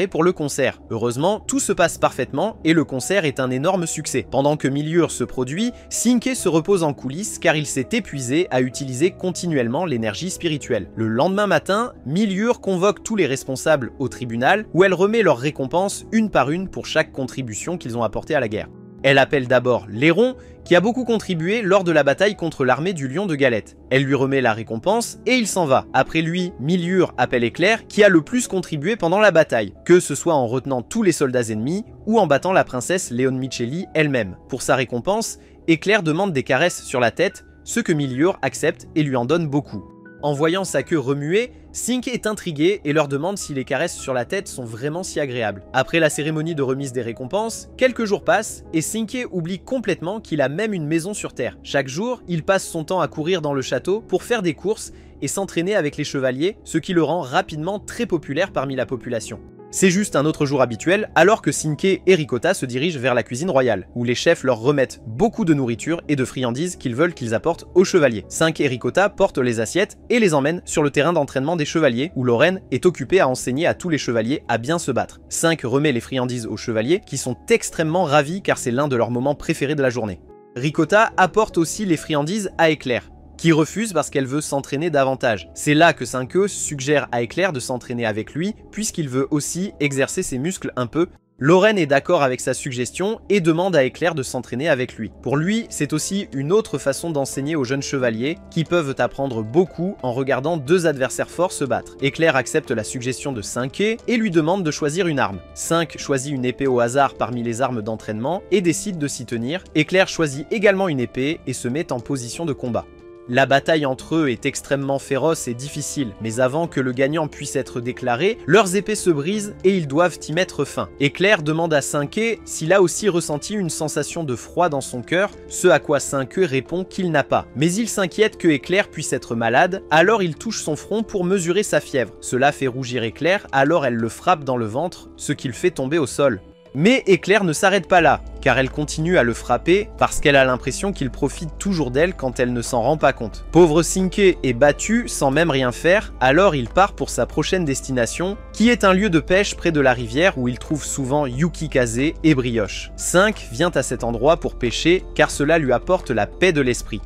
pour le concert. Heureusement, tout se passe parfaitement et le concert est un énorme succès. Pendant que Milhier se produit, Sinke se repose en coulisses car il s'est épuisé à utiliser continuellement l'énergie spirituelle. Le lendemain matin, Milhier convoque tous les responsables au tribunal où elle remet leurs récompenses une par une pour chaque contribution qu'ils ont apportée à la guerre. Elle appelle d'abord Léron, qui a beaucoup contribué lors de la bataille contre l'armée du Lion de Galette. Elle lui remet la récompense et il s'en va. Après lui, Milhier appelle Éclair, qui a le plus contribué pendant la bataille, que ce soit en retenant tous les soldats ennemis ou en battant la princesse Leonmicelli elle-même. Pour sa récompense, Éclair demande des caresses sur la tête, ce que Milhier accepte et lui en donne beaucoup. En voyant sa queue remuer, Sink est intrigué et leur demande si les caresses sur la tête sont vraiment si agréables. Après la cérémonie de remise des récompenses, quelques jours passent et Sinke oublie complètement qu'il a même une maison sur Terre. Chaque jour, il passe son temps à courir dans le château pour faire des courses et s'entraîner avec les chevaliers, ce qui le rend rapidement très populaire parmi la population. C'est juste un autre jour habituel, alors que Sinke et Ricotta se dirigent vers la cuisine royale, où les chefs leur remettent beaucoup de nourriture et de friandises qu'ils veulent qu'ils apportent aux chevaliers. Sinke et Ricotta portent les assiettes et les emmènent sur le terrain d'entraînement des chevaliers, où Lorraine est occupée à enseigner à tous les chevaliers à bien se battre. Sinke remet les friandises aux chevaliers, qui sont extrêmement ravis car c'est l'un de leurs moments préférés de la journée. Ricotta apporte aussi les friandises à Éclair, qui refuse parce qu'elle veut s'entraîner davantage. C'est là que Sinke suggère à Éclair de s'entraîner avec lui, puisqu'il veut aussi exercer ses muscles un peu. Lorraine est d'accord avec sa suggestion et demande à Éclair de s'entraîner avec lui. Pour lui, c'est aussi une autre façon d'enseigner aux jeunes chevaliers, qui peuvent apprendre beaucoup en regardant deux adversaires forts se battre. Éclair accepte la suggestion de Sinke et lui demande de choisir une arme. Sinke choisit une épée au hasard parmi les armes d'entraînement et décide de s'y tenir. Éclair choisit également une épée et se met en position de combat. La bataille entre eux est extrêmement féroce et difficile, mais avant que le gagnant puisse être déclaré, leurs épées se brisent et ils doivent y mettre fin. Éclair demande à Sinke s'il a aussi ressenti une sensation de froid dans son cœur, ce à quoi Sinke répond qu'il n'a pas. Mais il s'inquiète que Éclair puisse être malade, alors il touche son front pour mesurer sa fièvre. Cela fait rougir Éclair, alors elle le frappe dans le ventre, ce qui le fait tomber au sol. Mais Éclair ne s'arrête pas là, car elle continue à le frapper parce qu'elle a l'impression qu'il profite toujours d'elle quand elle ne s'en rend pas compte. Pauvre Sinke est battu sans même rien faire, alors il part pour sa prochaine destination, qui est un lieu de pêche près de la rivière où il trouve souvent Yukikaze et Brioche. Sinke vient à cet endroit pour pêcher car cela lui apporte la paix de l'esprit.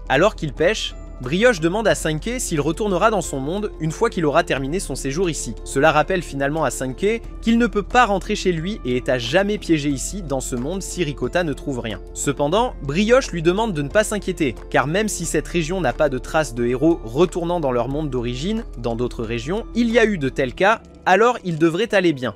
Alors qu'il pêche, Brioche demande à Sinke s'il retournera dans son monde une fois qu'il aura terminé son séjour ici. Cela rappelle finalement à Sinke qu'il ne peut pas rentrer chez lui et est à jamais piégé ici dans ce monde si Ricotta ne trouve rien. Cependant, Brioche lui demande de ne pas s'inquiéter, car même si cette région n'a pas de traces de héros retournant dans leur monde d'origine, dans d'autres régions, il y a eu de tels cas, alors il devrait aller bien.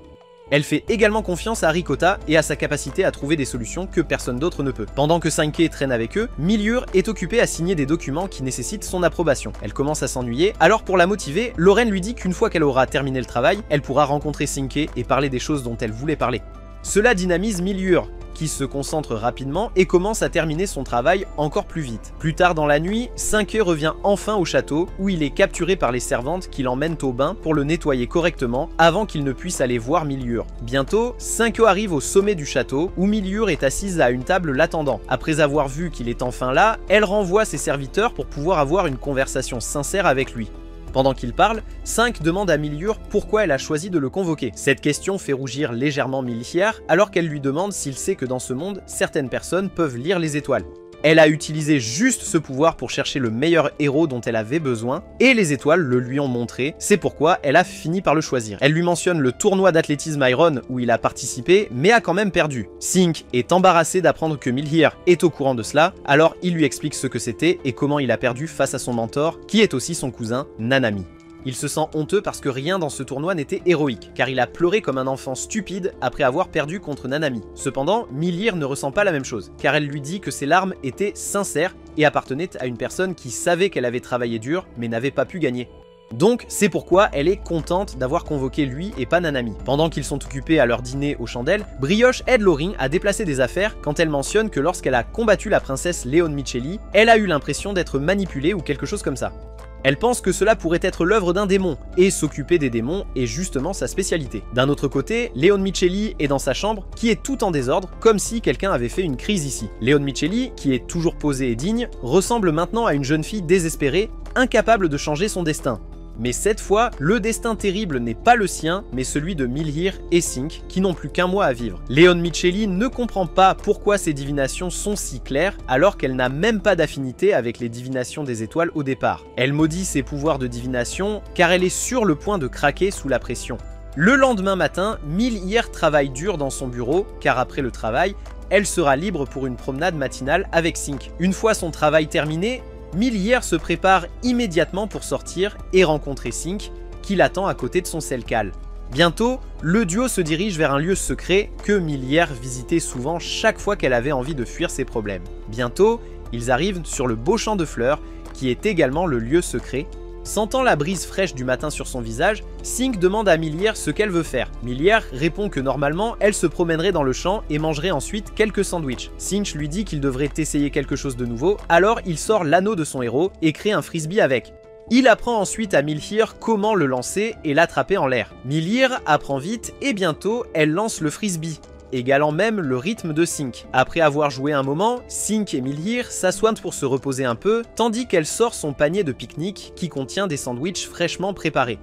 Elle fait également confiance à Ricotta et à sa capacité à trouver des solutions que personne d'autre ne peut. Pendant que Sinke traîne avec eux, Miliur est occupée à signer des documents qui nécessitent son approbation. Elle commence à s'ennuyer, alors pour la motiver, Lorraine lui dit qu'une fois qu'elle aura terminé le travail, elle pourra rencontrer Sinke et parler des choses dont elle voulait parler. Cela dynamise Miliur, qui se concentre rapidement et commence à terminer son travail encore plus vite. Plus tard dans la nuit, Sinke revient enfin au château, où il est capturé par les servantes qui l'emmènent au bain pour le nettoyer correctement avant qu'il ne puisse aller voir Miliur. Bientôt, Sinke arrive au sommet du château, où Miliur est assise à une table l'attendant. Après avoir vu qu'il est enfin là, elle renvoie ses serviteurs pour pouvoir avoir une conversation sincère avec lui. Pendant qu'il parle, Sinke demande à Miliur pourquoi elle a choisi de le convoquer. Cette question fait rougir légèrement Miliur, alors qu'elle lui demande s'il sait que dans ce monde, certaines personnes peuvent lire les étoiles. Elle a utilisé juste ce pouvoir pour chercher le meilleur héros dont elle avait besoin, et les étoiles le lui ont montré, c'est pourquoi elle a fini par le choisir. Elle lui mentionne le tournoi d'athlétisme Iron où il a participé, mais a quand même perdu. Sinke est embarrassé d'apprendre que Miliur est au courant de cela, alors il lui explique ce que c'était et comment il a perdu face à son mentor, qui est aussi son cousin, Nanami. Il se sent honteux parce que rien dans ce tournoi n'était héroïque, car il a pleuré comme un enfant stupide après avoir perdu contre Nanami. Cependant, Miliur ne ressent pas la même chose, car elle lui dit que ses larmes étaient sincères et appartenaient à une personne qui savait qu'elle avait travaillé dur, mais n'avait pas pu gagner. Donc c'est pourquoi elle est contente d'avoir convoqué lui et pas Nanami. Pendant qu'ils sont occupés à leur dîner aux chandelles, Brioche aide Loring à déplacer des affaires quand elle mentionne que lorsqu'elle a combattu la princesse Leon Micheli, elle a eu l'impression d'être manipulée ou quelque chose comme ça. Elle pense que cela pourrait être l'œuvre d'un démon, et s'occuper des démons est justement sa spécialité. D'un autre côté, Leon Micheli est dans sa chambre, qui est tout en désordre, comme si quelqu'un avait fait une crise ici. Leon Micheli, qui est toujours posée et digne, ressemble maintenant à une jeune fille désespérée, incapable de changer son destin. Mais cette fois, le destin terrible n'est pas le sien, mais celui de Miliur et Sinke, qui n'ont plus qu'un mois à vivre. Leon Micheli ne comprend pas pourquoi ses divinations sont si claires, alors qu'elle n'a même pas d'affinité avec les divinations des étoiles au départ. Elle maudit ses pouvoirs de divination, car elle est sur le point de craquer sous la pression. Le lendemain matin, Miliur travaille dur dans son bureau, car après le travail, elle sera libre pour une promenade matinale avec Sinke. Une fois son travail terminé, Miliur se prépare immédiatement pour sortir et rencontrer Sinke, qui l'attend à côté de son Selkal. Bientôt, le duo se dirige vers un lieu secret que Miliur visitait souvent chaque fois qu'elle avait envie de fuir ses problèmes. Bientôt, ils arrivent sur le beau champ de fleurs, qui est également le lieu secret, Sentant la brise fraîche du matin sur son visage, Singh demande à Millier ce qu'elle veut faire. Millier répond que normalement, elle se promènerait dans le champ et mangerait ensuite quelques sandwichs. Cinch lui dit qu'il devrait essayer quelque chose de nouveau, alors il sort l'anneau de son héros et crée un frisbee avec. Il apprend ensuite à Milhir comment le lancer et l'attraper en l'air. Milhir apprend vite et bientôt, elle lance le frisbee, égalant même le rythme de Sink. Après avoir joué un moment, Sink et Milhir s'assoient pour se reposer un peu, tandis qu'elle sort son panier de pique-nique qui contient des sandwichs fraîchement préparés.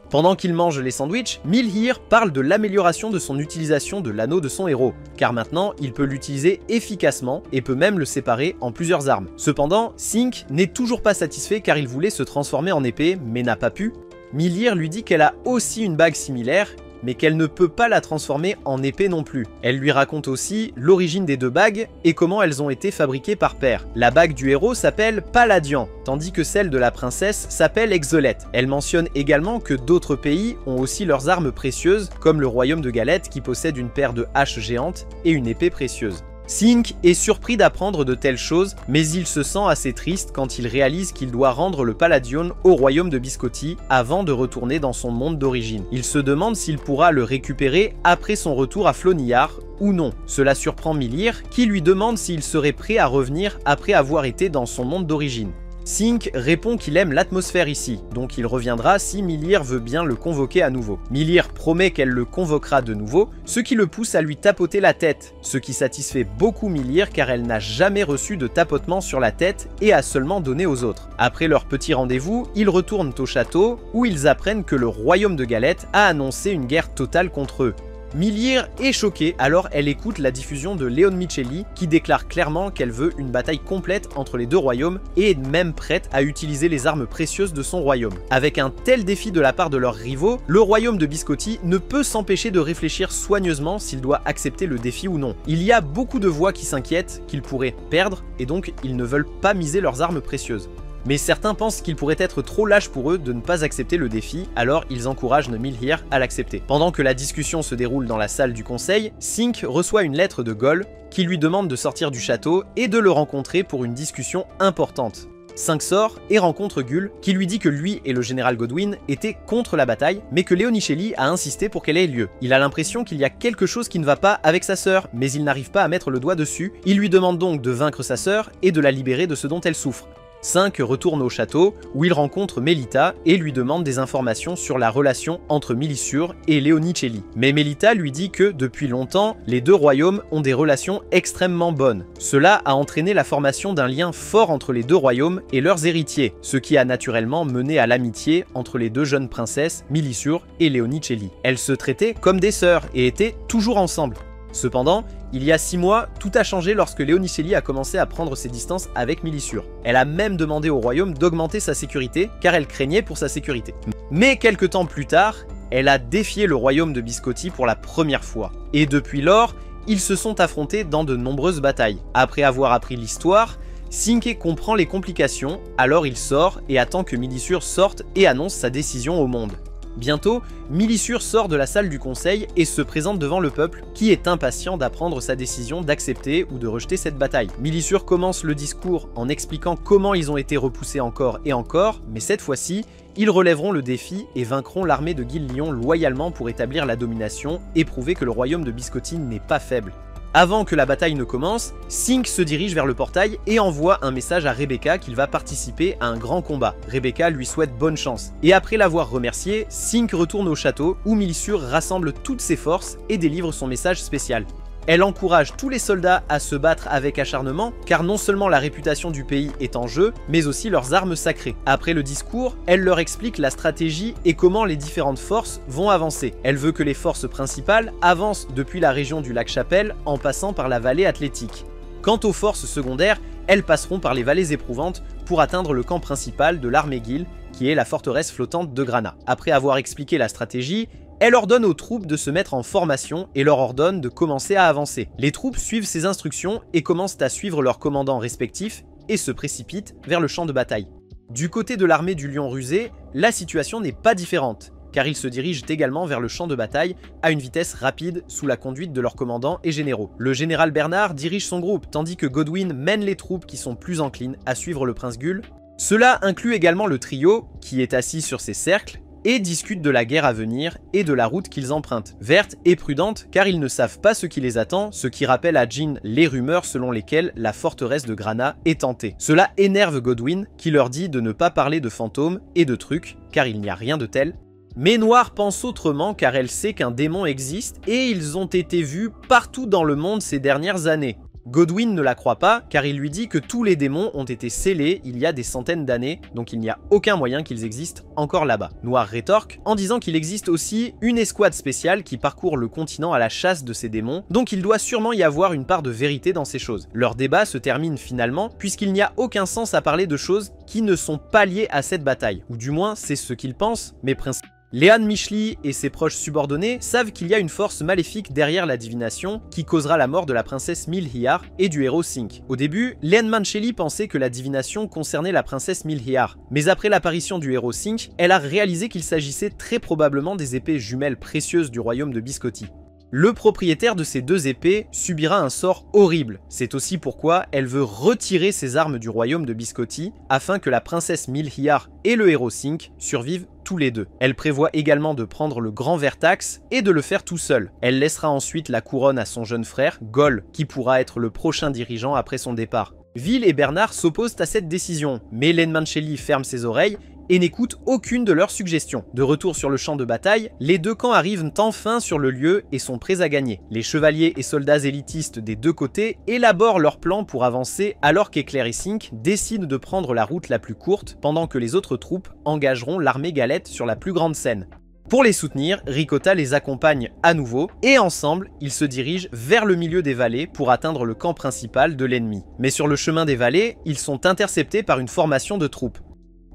Pendant qu'il mange les sandwichs, Milhir parle de l'amélioration de son utilisation de l'anneau de son héros, car maintenant il peut l'utiliser efficacement et peut même le séparer en plusieurs armes. Cependant, Sink n'est toujours pas satisfait car il voulait se transformer en épée, mais n'a pas pu. Milhir lui dit qu'elle a aussi une bague similaire, mais qu'elle ne peut pas la transformer en épée non plus. Elle lui raconte aussi l'origine des deux bagues et comment elles ont été fabriquées par pair. La bague du héros s'appelle Palladian, tandis que celle de la princesse s'appelle Exolette. Elle mentionne également que d'autres pays ont aussi leurs armes précieuses, comme le royaume de Galette qui possède une paire de haches géantes et une épée précieuse. Sink est surpris d'apprendre de telles choses, mais il se sent assez triste quand il réalise qu'il doit rendre le Palladion au royaume de Biscotti avant de retourner dans son monde d'origine. Il se demande s'il pourra le récupérer après son retour à Flonillard ou non. Cela surprend Milhir qui lui demande s'il serait prêt à revenir après avoir été dans son monde d'origine. Sink répond qu'il aime l'atmosphère ici, donc il reviendra si Milhir veut bien le convoquer à nouveau. Milhir promet qu'elle le convoquera de nouveau, ce qui le pousse à lui tapoter la tête, ce qui satisfait beaucoup Milhir car elle n'a jamais reçu de tapotement sur la tête et a seulement donné aux autres. Après leur petit rendez-vous, ils retournent au château où ils apprennent que le royaume de Galette a annoncé une guerre totale contre eux. Milhir est choquée, alors elle écoute la diffusion de Leon Michelli qui déclare clairement qu'elle veut une bataille complète entre les deux royaumes et est même prête à utiliser les armes précieuses de son royaume. Avec un tel défi de la part de leurs rivaux, le royaume de Biscotti ne peut s'empêcher de réfléchir soigneusement s'il doit accepter le défi ou non. Il y a beaucoup de voix qui s'inquiètent qu'ils pourraient perdre et donc ils ne veulent pas miser leurs armes précieuses. Mais certains pensent qu'il pourrait être trop lâche pour eux de ne pas accepter le défi, alors ils encouragent Milhir à l'accepter. Pendant que la discussion se déroule dans la salle du conseil, Sink reçoit une lettre de Gol qui lui demande de sortir du château et de le rencontrer pour une discussion importante. Sink sort et rencontre Gull qui lui dit que lui et le général Godwyn étaient contre la bataille, mais que Leonicelli a insisté pour qu'elle ait lieu. Il a l'impression qu'il y a quelque chose qui ne va pas avec sa sœur, mais il n'arrive pas à mettre le doigt dessus. Il lui demande donc de vaincre sa sœur et de la libérer de ce dont elle souffre. Sink retourne au château où il rencontre Melita et lui demande des informations sur la relation entre Milissur et Leonicelli. Mais Melita lui dit que depuis longtemps, les deux royaumes ont des relations extrêmement bonnes. Cela a entraîné la formation d'un lien fort entre les deux royaumes et leurs héritiers, ce qui a naturellement mené à l'amitié entre les deux jeunes princesses, Milissur et Leonicelli. Elles se traitaient comme des sœurs et étaient toujours ensemble. Cependant, il y a 6 mois, tout a changé lorsque Leonicelli a commencé à prendre ses distances avec Milissur. Elle a même demandé au royaume d'augmenter sa sécurité, car elle craignait pour sa sécurité. Mais quelques temps plus tard, elle a défié le royaume de Biscotti pour la première fois. Et depuis lors, ils se sont affrontés dans de nombreuses batailles. Après avoir appris l'histoire, Sinke comprend les complications, alors il sort et attend que Milissur sorte et annonce sa décision au monde. Bientôt, Milissur sort de la salle du conseil et se présente devant le peuple qui est impatient d'apprendre sa décision d'accepter ou de rejeter cette bataille. Milissur commence le discours en expliquant comment ils ont été repoussés encore et encore, mais cette fois-ci, ils relèveront le défi et vaincront l'armée de Gil-Lion loyalement pour établir la domination et prouver que le royaume de Biscotti n'est pas faible. Avant que la bataille ne commence, Sink se dirige vers le portail et envoie un message à Rebecca qu'il va participer à un grand combat. Rebecca lui souhaite bonne chance. Et après l'avoir remercié, Sink retourne au château où Milissur rassemble toutes ses forces et délivre son message spécial. Elle encourage tous les soldats à se battre avec acharnement, car non seulement la réputation du pays est en jeu, mais aussi leurs armes sacrées. Après le discours, elle leur explique la stratégie et comment les différentes forces vont avancer. Elle veut que les forces principales avancent depuis la région du lac Chapelle en passant par la vallée athlétique. Quant aux forces secondaires, elles passeront par les vallées éprouvantes pour atteindre le camp principal de l'armée Gil, qui est la forteresse flottante de Grana. Après avoir expliqué la stratégie, elle ordonne aux troupes de se mettre en formation et leur ordonne de commencer à avancer. Les troupes suivent ses instructions et commencent à suivre leurs commandants respectifs et se précipitent vers le champ de bataille. Du côté de l'armée du Lion Rusé, la situation n'est pas différente, car ils se dirigent également vers le champ de bataille à une vitesse rapide sous la conduite de leurs commandants et généraux. Le général Bernard dirige son groupe, tandis que Godwyn mène les troupes qui sont plus enclines à suivre le prince Gull. Cela inclut également le trio, qui est assis sur ses cercles, et discutent de la guerre à venir et de la route qu'ils empruntent. Verte est prudente car ils ne savent pas ce qui les attend, ce qui rappelle à Jean les rumeurs selon lesquelles la forteresse de Grana est tentée. Cela énerve Godwyn qui leur dit de ne pas parler de fantômes et de trucs car il n'y a rien de tel. Mais Noire pense autrement car elle sait qu'un démon existe et ils ont été vus partout dans le monde ces dernières années. Godwyn ne la croit pas car il lui dit que tous les démons ont été scellés il y a des centaines d'années, donc il n'y a aucun moyen qu'ils existent encore là-bas. Noir rétorque en disant qu'il existe aussi une escouade spéciale qui parcourt le continent à la chasse de ces démons, donc il doit sûrement y avoir une part de vérité dans ces choses. Leur débat se termine finalement puisqu'il n'y a aucun sens à parler de choses qui ne sont pas liées à cette bataille, ou du moins c'est ce qu'ils pensent, mais Leanne Michely et ses proches subordonnés savent qu'il y a une force maléfique derrière la divination qui causera la mort de la princesse Milhiar et du héros Sink. Au début, Leanne Manchelli pensait que la divination concernait la princesse Milhiar, mais après l'apparition du héros Sink, elle a réalisé qu'il s'agissait très probablement des épées jumelles précieuses du royaume de Biscotti. Le propriétaire de ces deux épées subira un sort horrible. C'est aussi pourquoi elle veut retirer ses armes du royaume de Biscotti afin que la princesse Milhiar et le héros Sink survivent tous les deux. Elle prévoit également de prendre le grand Vertax et de le faire tout seul. Elle laissera ensuite la couronne à son jeune frère, Gol, qui pourra être le prochain dirigeant après son départ. Vil et Bernard s'opposent à cette décision, mais Leanne Manchelli ferme ses oreilles et n'écoute aucune de leurs suggestions. De retour sur le champ de bataille, les deux camps arrivent enfin sur le lieu et sont prêts à gagner. Les chevaliers et soldats élitistes des deux côtés élaborent leur plan pour avancer alors qu'Éclair et Sink décident de prendre la route la plus courte pendant que les autres troupes engageront l'armée Galette sur la plus grande scène. Pour les soutenir, Ricotta les accompagne à nouveau et ensemble, ils se dirigent vers le milieu des vallées pour atteindre le camp principal de l'ennemi. Mais sur le chemin des vallées, ils sont interceptés par une formation de troupes.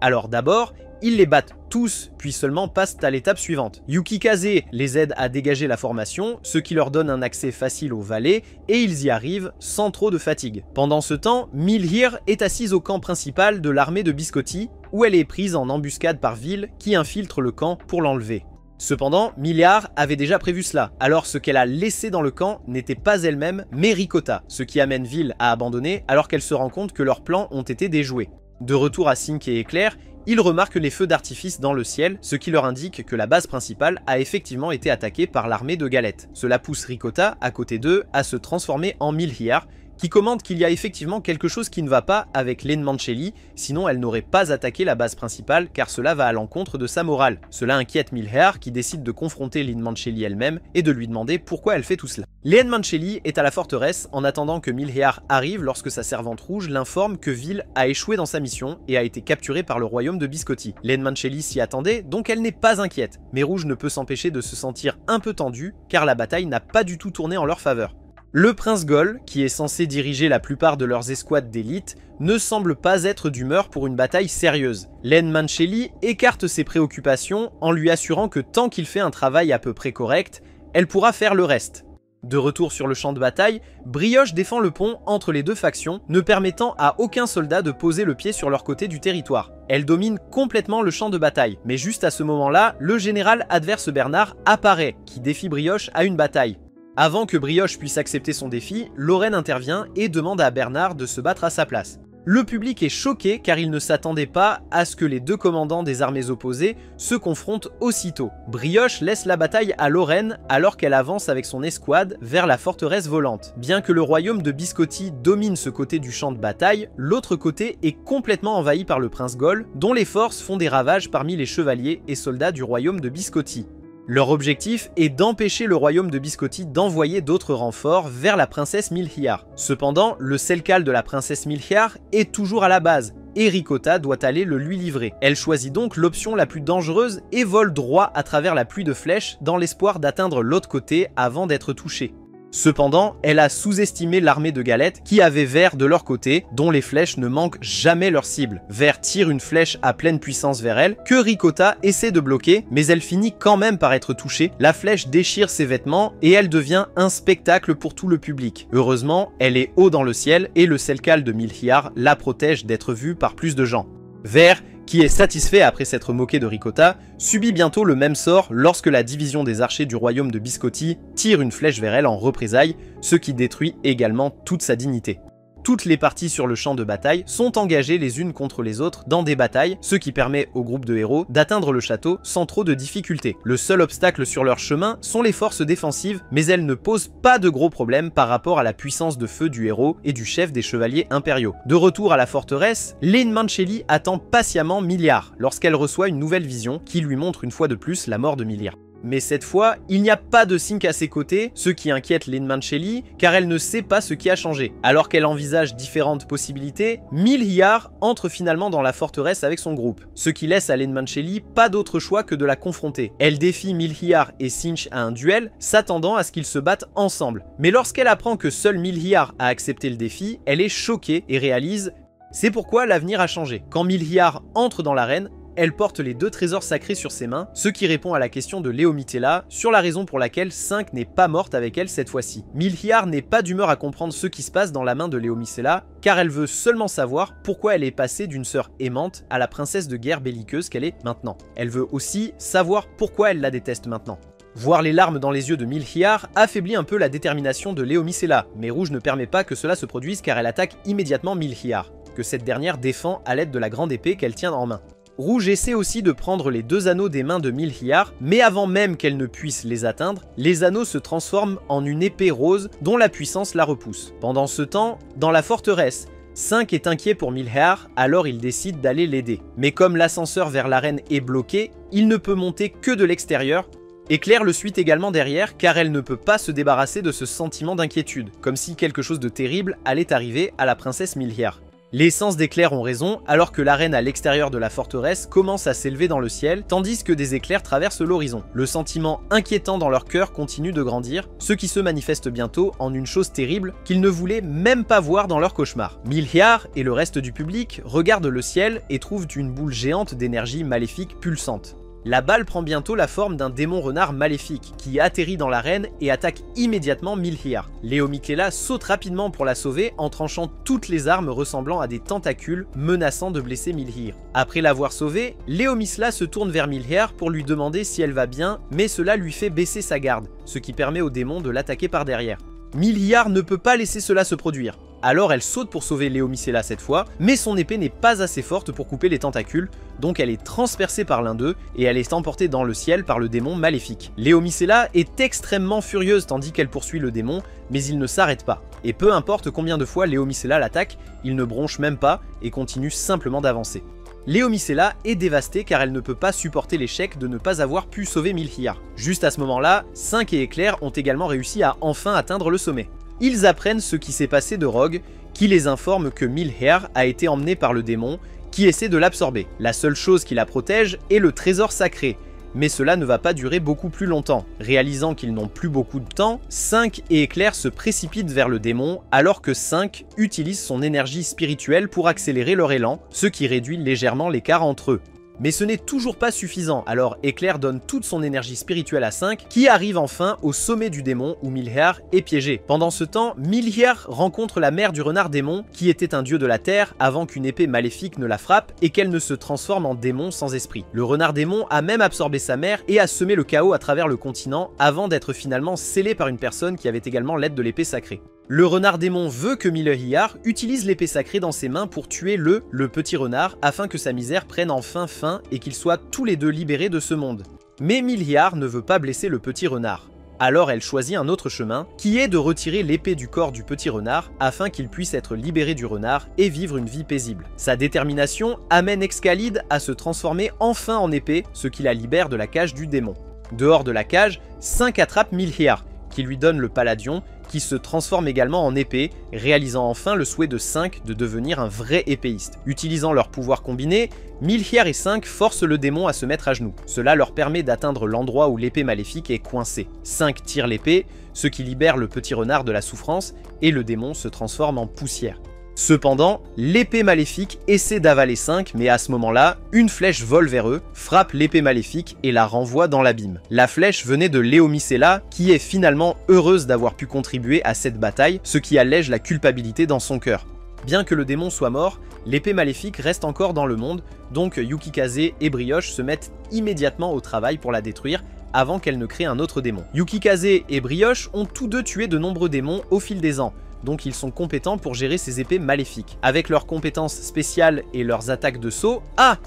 Alors d'abord, ils les battent tous, puis seulement passent à l'étape suivante. Yukikaze les aide à dégager la formation, ce qui leur donne un accès facile aux vallées, et ils y arrivent sans trop de fatigue. Pendant ce temps, Milhir est assise au camp principal de l'armée de Biscotti, où elle est prise en embuscade par Vil, qui infiltre le camp pour l'enlever. Cependant, Miliar avait déjà prévu cela, alors ce qu'elle a laissé dans le camp n'était pas elle-même, mais Ricotta, ce qui amène Vil à abandonner alors qu'elle se rend compte que leurs plans ont été déjoués. De retour à Sink et Éclair, ils remarquent les feux d'artifice dans le ciel, ce qui leur indique que la base principale a effectivement été attaquée par l'armée de Galette. Cela pousse Ricotta, à côté d'eux, à se transformer en Milhiar, qui commande qu'il y a effectivement quelque chose qui ne va pas avec Leanne Manchelli, sinon elle n'aurait pas attaqué la base principale car cela va à l'encontre de sa morale. Cela inquiète Milhiar qui décide de confronter Leanne Manchelli elle-même et de lui demander pourquoi elle fait tout cela. Leanne Manchelli est à la forteresse en attendant que Milhiar arrive lorsque sa servante rouge l'informe que Vil a échoué dans sa mission et a été capturé par le royaume de Biscotti. Leanne Manchelli s'y attendait, donc elle n'est pas inquiète, mais Rouge ne peut s'empêcher de se sentir un peu tendue car la bataille n'a pas du tout tourné en leur faveur. Le prince Gol, qui est censé diriger la plupart de leurs escouades d'élite, ne semble pas être d'humeur pour une bataille sérieuse. Leanne Manchelli écarte ses préoccupations en lui assurant que tant qu'il fait un travail à peu près correct, elle pourra faire le reste. De retour sur le champ de bataille, Brioche défend le pont entre les deux factions, ne permettant à aucun soldat de poser le pied sur leur côté du territoire. Elle domine complètement le champ de bataille, mais juste à ce moment-là, le général adverse Bernard apparaît, qui défie Brioche à une bataille. Avant que Brioche puisse accepter son défi, Lorraine intervient et demande à Bernard de se battre à sa place. Le public est choqué car il ne s'attendait pas à ce que les deux commandants des armées opposées se confrontent aussitôt. Brioche laisse la bataille à Lorraine alors qu'elle avance avec son escouade vers la forteresse volante. Bien que le royaume de Biscotti domine ce côté du champ de bataille, l'autre côté est complètement envahi par le prince Gol, dont les forces font des ravages parmi les chevaliers et soldats du royaume de Biscotti. Leur objectif est d'empêcher le royaume de Biscotti d'envoyer d'autres renforts vers la princesse Milhiar. Cependant, le selkal de la princesse Milhiar est toujours à la base, et Ricotta doit aller le lui livrer. Elle choisit donc l'option la plus dangereuse et vole droit à travers la pluie de flèches dans l'espoir d'atteindre l'autre côté avant d'être touchée. Cependant, elle a sous-estimé l'armée de Galette qui avait Vert de leur côté, dont les flèches ne manquent jamais leur cible. Vert tire une flèche à pleine puissance vers elle, que Ricotta essaie de bloquer, mais elle finit quand même par être touchée. La flèche déchire ses vêtements et elle devient un spectacle pour tout le public. Heureusement, elle est haut dans le ciel et le selkal de Milhiar la protège d'être vue par plus de gens. Vert, qui est satisfait après s'être moqué de Ricotta, subit bientôt le même sort lorsque la division des archers du royaume de Biscotti tire une flèche vers elle en représailles, ce qui détruit également toute sa dignité. Toutes les parties sur le champ de bataille sont engagées les unes contre les autres dans des batailles, ce qui permet au groupe de héros d'atteindre le château sans trop de difficultés. Le seul obstacle sur leur chemin sont les forces défensives, mais elles ne posent pas de gros problèmes par rapport à la puissance de feu du héros et du chef des chevaliers impériaux. De retour à la forteresse, Lane Mancelli attend patiemment Milliard lorsqu'elle reçoit une nouvelle vision qui lui montre une fois de plus la mort de Milliard. Mais cette fois, il n'y a pas de Sync à ses côtés, ce qui inquiète Lane Mancelli, car elle ne sait pas ce qui a changé. Alors qu'elle envisage différentes possibilités, Milliard entre finalement dans la forteresse avec son groupe, ce qui laisse à Lane Mancelli pas d'autre choix que de la confronter. Elle défie Milliard et Cinch à un duel, s'attendant à ce qu'ils se battent ensemble. Mais lorsqu'elle apprend que seul Milliard a accepté le défi, elle est choquée et réalise « C'est pourquoi l'avenir a changé ». Quand Milliard entre dans l'arène, elle porte les 2 trésors sacrés sur ses mains, ce qui répond à la question de Léomitella sur la raison pour laquelle Cinq n'est pas morte avec elle cette fois-ci. Milliard n'est pas d'humeur à comprendre ce qui se passe dans la main de Léomitella, car elle veut seulement savoir pourquoi elle est passée d'une sœur aimante à la princesse de guerre belliqueuse qu'elle est maintenant. Elle veut aussi savoir pourquoi elle la déteste maintenant. Voir les larmes dans les yeux de Milliard affaiblit un peu la détermination de Léomitella, mais Rouge ne permet pas que cela se produise car elle attaque immédiatement Milliard, que cette dernière défend à l'aide de la grande épée qu'elle tient en main. Rouge essaie aussi de prendre les 2 anneaux des mains de Milliard, mais avant même qu'elle ne puisse les atteindre, les anneaux se transforment en une épée rose dont la puissance la repousse. Pendant ce temps, dans la forteresse, Cinq est inquiet pour Milliard, alors il décide d'aller l'aider. Mais comme l'ascenseur vers l'arène est bloqué, il ne peut monter que de l'extérieur, et Claire le suit également derrière car elle ne peut pas se débarrasser de ce sentiment d'inquiétude, comme si quelque chose de terrible allait arriver à la princesse Milliard. Les sens d'éclairs ont raison, alors que l'arène à l'extérieur de la forteresse commence à s'élever dans le ciel, tandis que des éclairs traversent l'horizon. Le sentiment inquiétant dans leur cœur continue de grandir, ce qui se manifeste bientôt en une chose terrible qu'ils ne voulaient même pas voir dans leur cauchemar. Milliard et le reste du public regardent le ciel et trouvent une boule géante d'énergie maléfique pulsante. La balle prend bientôt la forme d'un démon renard maléfique qui atterrit dans l'arène et attaque immédiatement Milliard. Léomitella saute rapidement pour la sauver en tranchant toutes les armes ressemblant à des tentacules menaçant de blesser Milliard. Après l'avoir sauvée, Léomisla se tourne vers Milliard pour lui demander si elle va bien, mais cela lui fait baisser sa garde, ce qui permet au démon de l'attaquer par derrière. Milliard ne peut pas laisser cela se produire. Alors elle saute pour sauver Léomitella cette fois, mais son épée n'est pas assez forte pour couper les tentacules, donc elle est transpercée par l'un d'eux et elle est emportée dans le ciel par le démon maléfique. Léomitella est extrêmement furieuse tandis qu'elle poursuit le démon, mais il ne s'arrête pas. Et peu importe combien de fois Léomitella l'attaque, il ne bronche même pas et continue simplement d'avancer. Léomitella est dévastée car elle ne peut pas supporter l'échec de ne pas avoir pu sauver Milliard. Juste à ce moment-là, Cinq et Éclair ont également réussi à enfin atteindre le sommet. Ils apprennent ce qui s'est passé de Rogue, qui les informe que Milliard a été emmené par le démon, qui essaie de l'absorber. La seule chose qui la protège est le trésor sacré, mais cela ne va pas durer beaucoup plus longtemps. Réalisant qu'ils n'ont plus beaucoup de temps, Cinq et Éclair se précipitent vers le démon, alors que Cinq utilise son énergie spirituelle pour accélérer leur élan, ce qui réduit légèrement l'écart entre eux. Mais ce n'est toujours pas suffisant, alors Éclair donne toute son énergie spirituelle à Cinq, qui arrive enfin au sommet du démon où Milliard est piégé. Pendant ce temps, Milliard rencontre la mère du renard démon, qui était un dieu de la terre avant qu'une épée maléfique ne la frappe et qu'elle ne se transforme en démon sans esprit. Le renard démon a même absorbé sa mère et a semé le chaos à travers le continent avant d'être finalement scellé par une personne qui avait également l'aide de l'épée sacrée. Le renard démon veut que Milliard utilise l'épée sacrée dans ses mains pour tuer le petit renard afin que sa misère prenne enfin fin et qu'ils soient tous les deux libérés de ce monde. Mais Milliard ne veut pas blesser le petit renard. Alors elle choisit un autre chemin, qui est de retirer l'épée du corps du petit renard afin qu'il puisse être libéré du renard et vivre une vie paisible. Sa détermination amène Excalibur à se transformer enfin en épée, ce qui la libère de la cage du démon. Dehors de la cage, Cinq attrape Milliard, qui lui donne le Palladion, qui se transforme également en épée, réalisant enfin le souhait de Cinq de devenir un vrai épéiste. Utilisant leurs pouvoirs combinés, Milliard et Cinq forcent le démon à se mettre à genoux. Cela leur permet d'atteindre l'endroit où l'épée maléfique est coincée. Cinq tire l'épée, ce qui libère le petit renard de la souffrance, et le démon se transforme en poussière. Cependant, l'épée maléfique essaie d'avaler Cinq, mais à ce moment-là, une flèche vole vers eux, frappe l'épée maléfique et la renvoie dans l'abîme. La flèche venait de Léomitella, qui est finalement heureuse d'avoir pu contribuer à cette bataille, ce qui allège la culpabilité dans son cœur. Bien que le démon soit mort, l'épée maléfique reste encore dans le monde, donc Yukikaze et Brioche se mettent immédiatement au travail pour la détruire, avant qu'elle ne crée un autre démon. Yukikaze et Brioche ont tous deux tué de nombreux démons au fil des ans, donc ils sont compétents pour gérer ces épées maléfiques. Avec leurs compétences spéciales et leurs attaques de saut,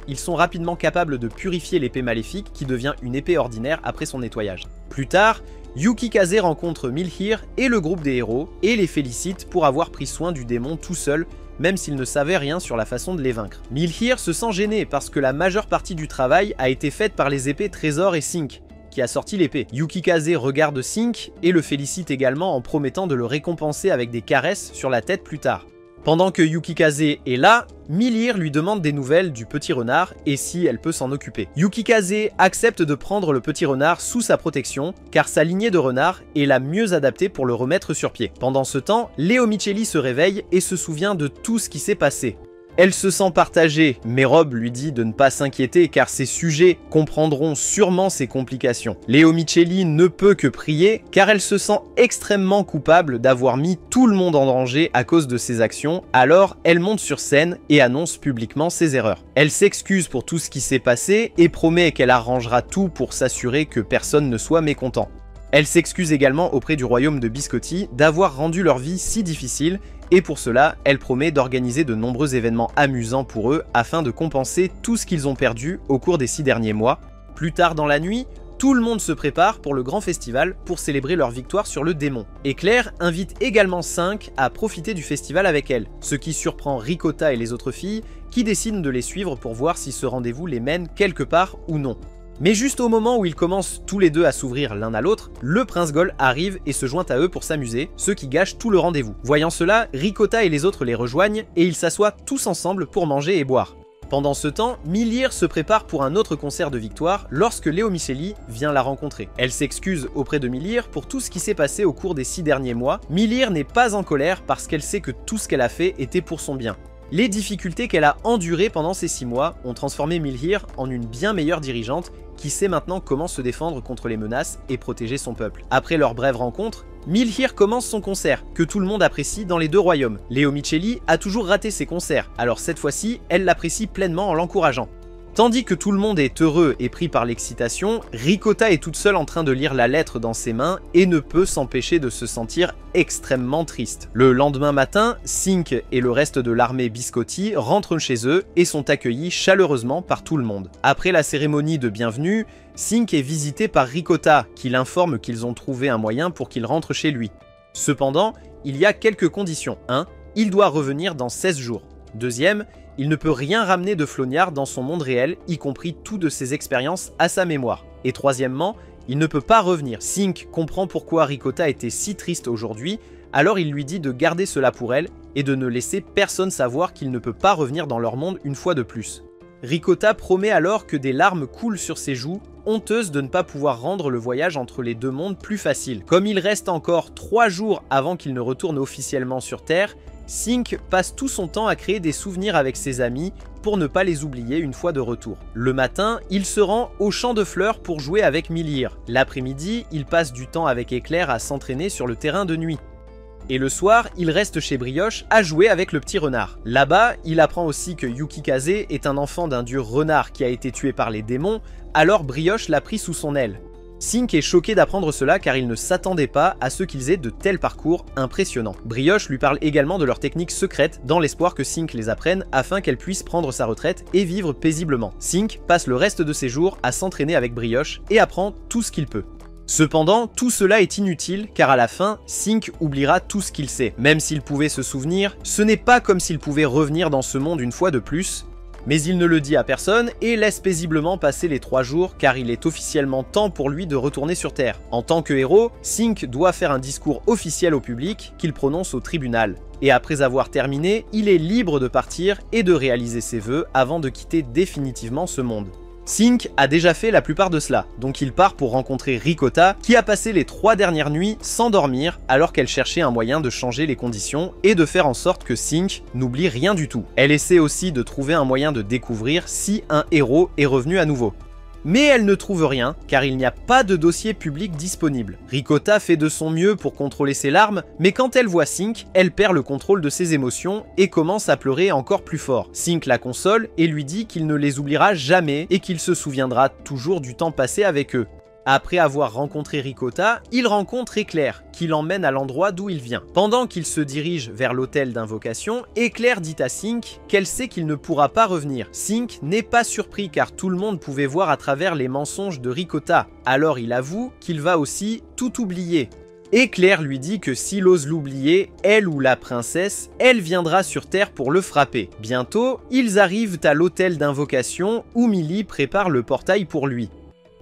ils sont rapidement capables de purifier l'épée maléfique qui devient une épée ordinaire après son nettoyage. Plus tard, Yukikaze rencontre Milhir et le groupe des héros et les félicite pour avoir pris soin du démon tout seul, même s'il ne savait rien sur la façon de les vaincre. Milhir se sent gêné parce que la majeure partie du travail a été faite par les épées Trésor et Sink, qui a sorti l'épée. Yukikaze regarde Sink et le félicite également en promettant de le récompenser avec des caresses sur la tête plus tard. Pendant que Yukikaze est là, Milhir lui demande des nouvelles du petit renard et si elle peut s'en occuper. Yukikaze accepte de prendre le petit renard sous sa protection car sa lignée de renards est la mieux adaptée pour le remettre sur pied. Pendant ce temps, Léo Micheli se réveille et se souvient de tout ce qui s'est passé. Elle se sent partagée, mais Rob lui dit de ne pas s'inquiéter car ses sujets comprendront sûrement ses complications. Léo Micheli ne peut que prier car elle se sent extrêmement coupable d'avoir mis tout le monde en danger à cause de ses actions, alors elle monte sur scène et annonce publiquement ses erreurs. Elle s'excuse pour tout ce qui s'est passé et promet qu'elle arrangera tout pour s'assurer que personne ne soit mécontent. Elle s'excuse également auprès du royaume de Biscotti d'avoir rendu leur vie si difficile et pour cela, elle promet d'organiser de nombreux événements amusants pour eux afin de compenser tout ce qu'ils ont perdu au cours des 6 derniers mois. Plus tard dans la nuit, tout le monde se prépare pour le grand festival pour célébrer leur victoire sur le démon. Et Claire invite également Sink à profiter du festival avec elle, ce qui surprend Ricotta et les autres filles qui décident de les suivre pour voir si ce rendez-vous les mène quelque part ou non. Mais juste au moment où ils commencent tous les deux à s'ouvrir l'un à l'autre, le prince Gold arrive et se joint à eux pour s'amuser, ce qui gâche tout le rendez-vous. Voyant cela, Ricotta et les autres les rejoignent et ils s'assoient tous ensemble pour manger et boire. Pendant ce temps, Milhir se prépare pour un autre concert de victoire lorsque Léo Micheli vient la rencontrer. Elle s'excuse auprès de Milhir pour tout ce qui s'est passé au cours des 6 derniers mois. Milhir n'est pas en colère parce qu'elle sait que tout ce qu'elle a fait était pour son bien. Les difficultés qu'elle a endurées pendant ces 6 mois ont transformé Milhir en une bien meilleure dirigeante qui sait maintenant comment se défendre contre les menaces et protéger son peuple. Après leur brève rencontre, Milhir commence son concert, que tout le monde apprécie dans les 2 royaumes. Léo Micheli a toujours raté ses concerts, alors cette fois-ci, elle l'apprécie pleinement en l'encourageant. Tandis que tout le monde est heureux et pris par l'excitation, Ricotta est toute seule en train de lire la lettre dans ses mains et ne peut s'empêcher de se sentir extrêmement triste. Le lendemain matin, Sink et le reste de l'armée Biscotti rentrent chez eux et sont accueillis chaleureusement par tout le monde. Après la cérémonie de bienvenue, Sink est visité par Ricotta qui l'informe qu'ils ont trouvé un moyen pour qu'il rentre chez lui. Cependant, il y a quelques conditions. 1. Il doit revenir dans 16 jours. 2. Il ne peut rien ramener de Flognard dans son monde réel, y compris tout de ses expériences à sa mémoire. Et 3. Il ne peut pas revenir. Sink comprend pourquoi Ricotta était si triste aujourd'hui, alors il lui dit de garder cela pour elle et de ne laisser personne savoir qu'il ne peut pas revenir dans leur monde une fois de plus. Ricotta promet alors que des larmes coulent sur ses joues, honteuse de ne pas pouvoir rendre le voyage entre les 2 mondes plus facile. Comme il reste encore 3 jours avant qu'il ne retourne officiellement sur Terre, Sink passe tout son temps à créer des souvenirs avec ses amis pour ne pas les oublier une fois de retour. Le matin, il se rend au champ de fleurs pour jouer avec Milhir. L'après-midi, il passe du temps avec Éclair à s'entraîner sur le terrain de nuit. Et le soir, il reste chez Brioche à jouer avec le petit renard. Là-bas, il apprend aussi que Yukikaze est un enfant d'un dieu renard qui a été tué par les démons, alors Brioche l'a pris sous son aile. Sink est choqué d'apprendre cela car il ne s'attendait pas à ce qu'ils aient de tels parcours impressionnants. Brioche lui parle également de leurs techniques secrètes dans l'espoir que Sink les apprenne afin qu'elle puisse prendre sa retraite et vivre paisiblement. Sink passe le reste de ses jours à s'entraîner avec Brioche et apprend tout ce qu'il peut. Cependant, tout cela est inutile car à la fin, Sink oubliera tout ce qu'il sait. Même s'il pouvait se souvenir, ce n'est pas comme s'il pouvait revenir dans ce monde une fois de plus. Mais il ne le dit à personne et laisse paisiblement passer les 3 jours car il est officiellement temps pour lui de retourner sur Terre. En tant que héros, Sink doit faire un discours officiel au public qu'il prononce au tribunal. Et après avoir terminé, il est libre de partir et de réaliser ses vœux avant de quitter définitivement ce monde. Sink a déjà fait la plupart de cela, donc il part pour rencontrer Ricotta qui a passé les 3 dernières nuits sans dormir alors qu'elle cherchait un moyen de changer les conditions et de faire en sorte que Sink n'oublie rien du tout. Elle essaie aussi de trouver un moyen de découvrir si un héros est revenu à nouveau. Mais elle ne trouve rien, car il n'y a pas de dossier public disponible. Ricotta fait de son mieux pour contrôler ses larmes, mais quand elle voit Sink, elle perd le contrôle de ses émotions et commence à pleurer encore plus fort. Sink la console et lui dit qu'il ne les oubliera jamais et qu'il se souviendra toujours du temps passé avec eux. Après avoir rencontré Ricotta, il rencontre Éclair, qui l'emmène à l'endroit d'où il vient. Pendant qu'il se dirige vers l'hôtel d'invocation, Éclair dit à Sync qu'elle sait qu'il ne pourra pas revenir. Sync n'est pas surpris car tout le monde pouvait voir à travers les mensonges de Ricotta. Alors il avoue qu'il va aussi tout oublier. Éclair lui dit que s'il ose l'oublier, elle ou la princesse, elle viendra sur Terre pour le frapper. Bientôt, ils arrivent à l'hôtel d'invocation où Millie prépare le portail pour lui.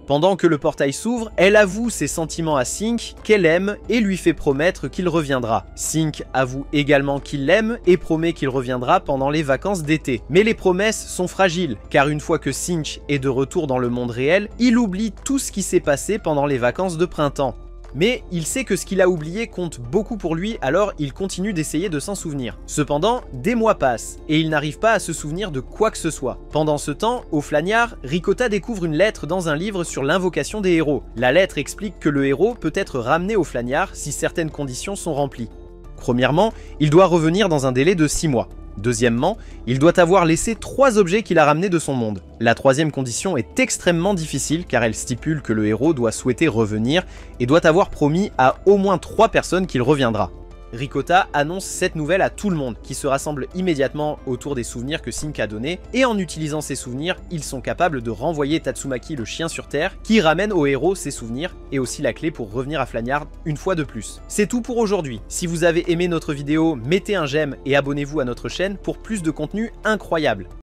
Pendant que le portail s'ouvre, elle avoue ses sentiments à Sync, qu'elle aime et lui fait promettre qu'il reviendra. Sync avoue également qu'il l'aime et promet qu'il reviendra pendant les vacances d'été. Mais les promesses sont fragiles, car une fois que Sync est de retour dans le monde réel, il oublie tout ce qui s'est passé pendant les vacances de printemps. Mais il sait que ce qu'il a oublié compte beaucoup pour lui, alors il continue d'essayer de s'en souvenir. Cependant, des mois passent, et il n'arrive pas à se souvenir de quoi que ce soit. Pendant ce temps, au Flagnard, Ricotta découvre une lettre dans un livre sur l'invocation des héros. La lettre explique que le héros peut être ramené au Flagnard si certaines conditions sont remplies. Premièrement, il doit revenir dans un délai de 6 mois. Deuxièmement, il doit avoir laissé 3 objets qu'il a ramenés de son monde. La troisième condition est extrêmement difficile car elle stipule que le héros doit souhaiter revenir et doit avoir promis à au moins 3 personnes qu'il reviendra. Ricotta annonce cette nouvelle à tout le monde, qui se rassemble immédiatement autour des souvenirs que Sync a donnés, et en utilisant ces souvenirs, ils sont capables de renvoyer Tatsumaki le chien sur Terre, qui ramène au héros ses souvenirs, et aussi la clé pour revenir à Flagnard une fois de plus. C'est tout pour aujourd'hui. Si vous avez aimé notre vidéo, mettez un j'aime et abonnez-vous à notre chaîne pour plus de contenu incroyable.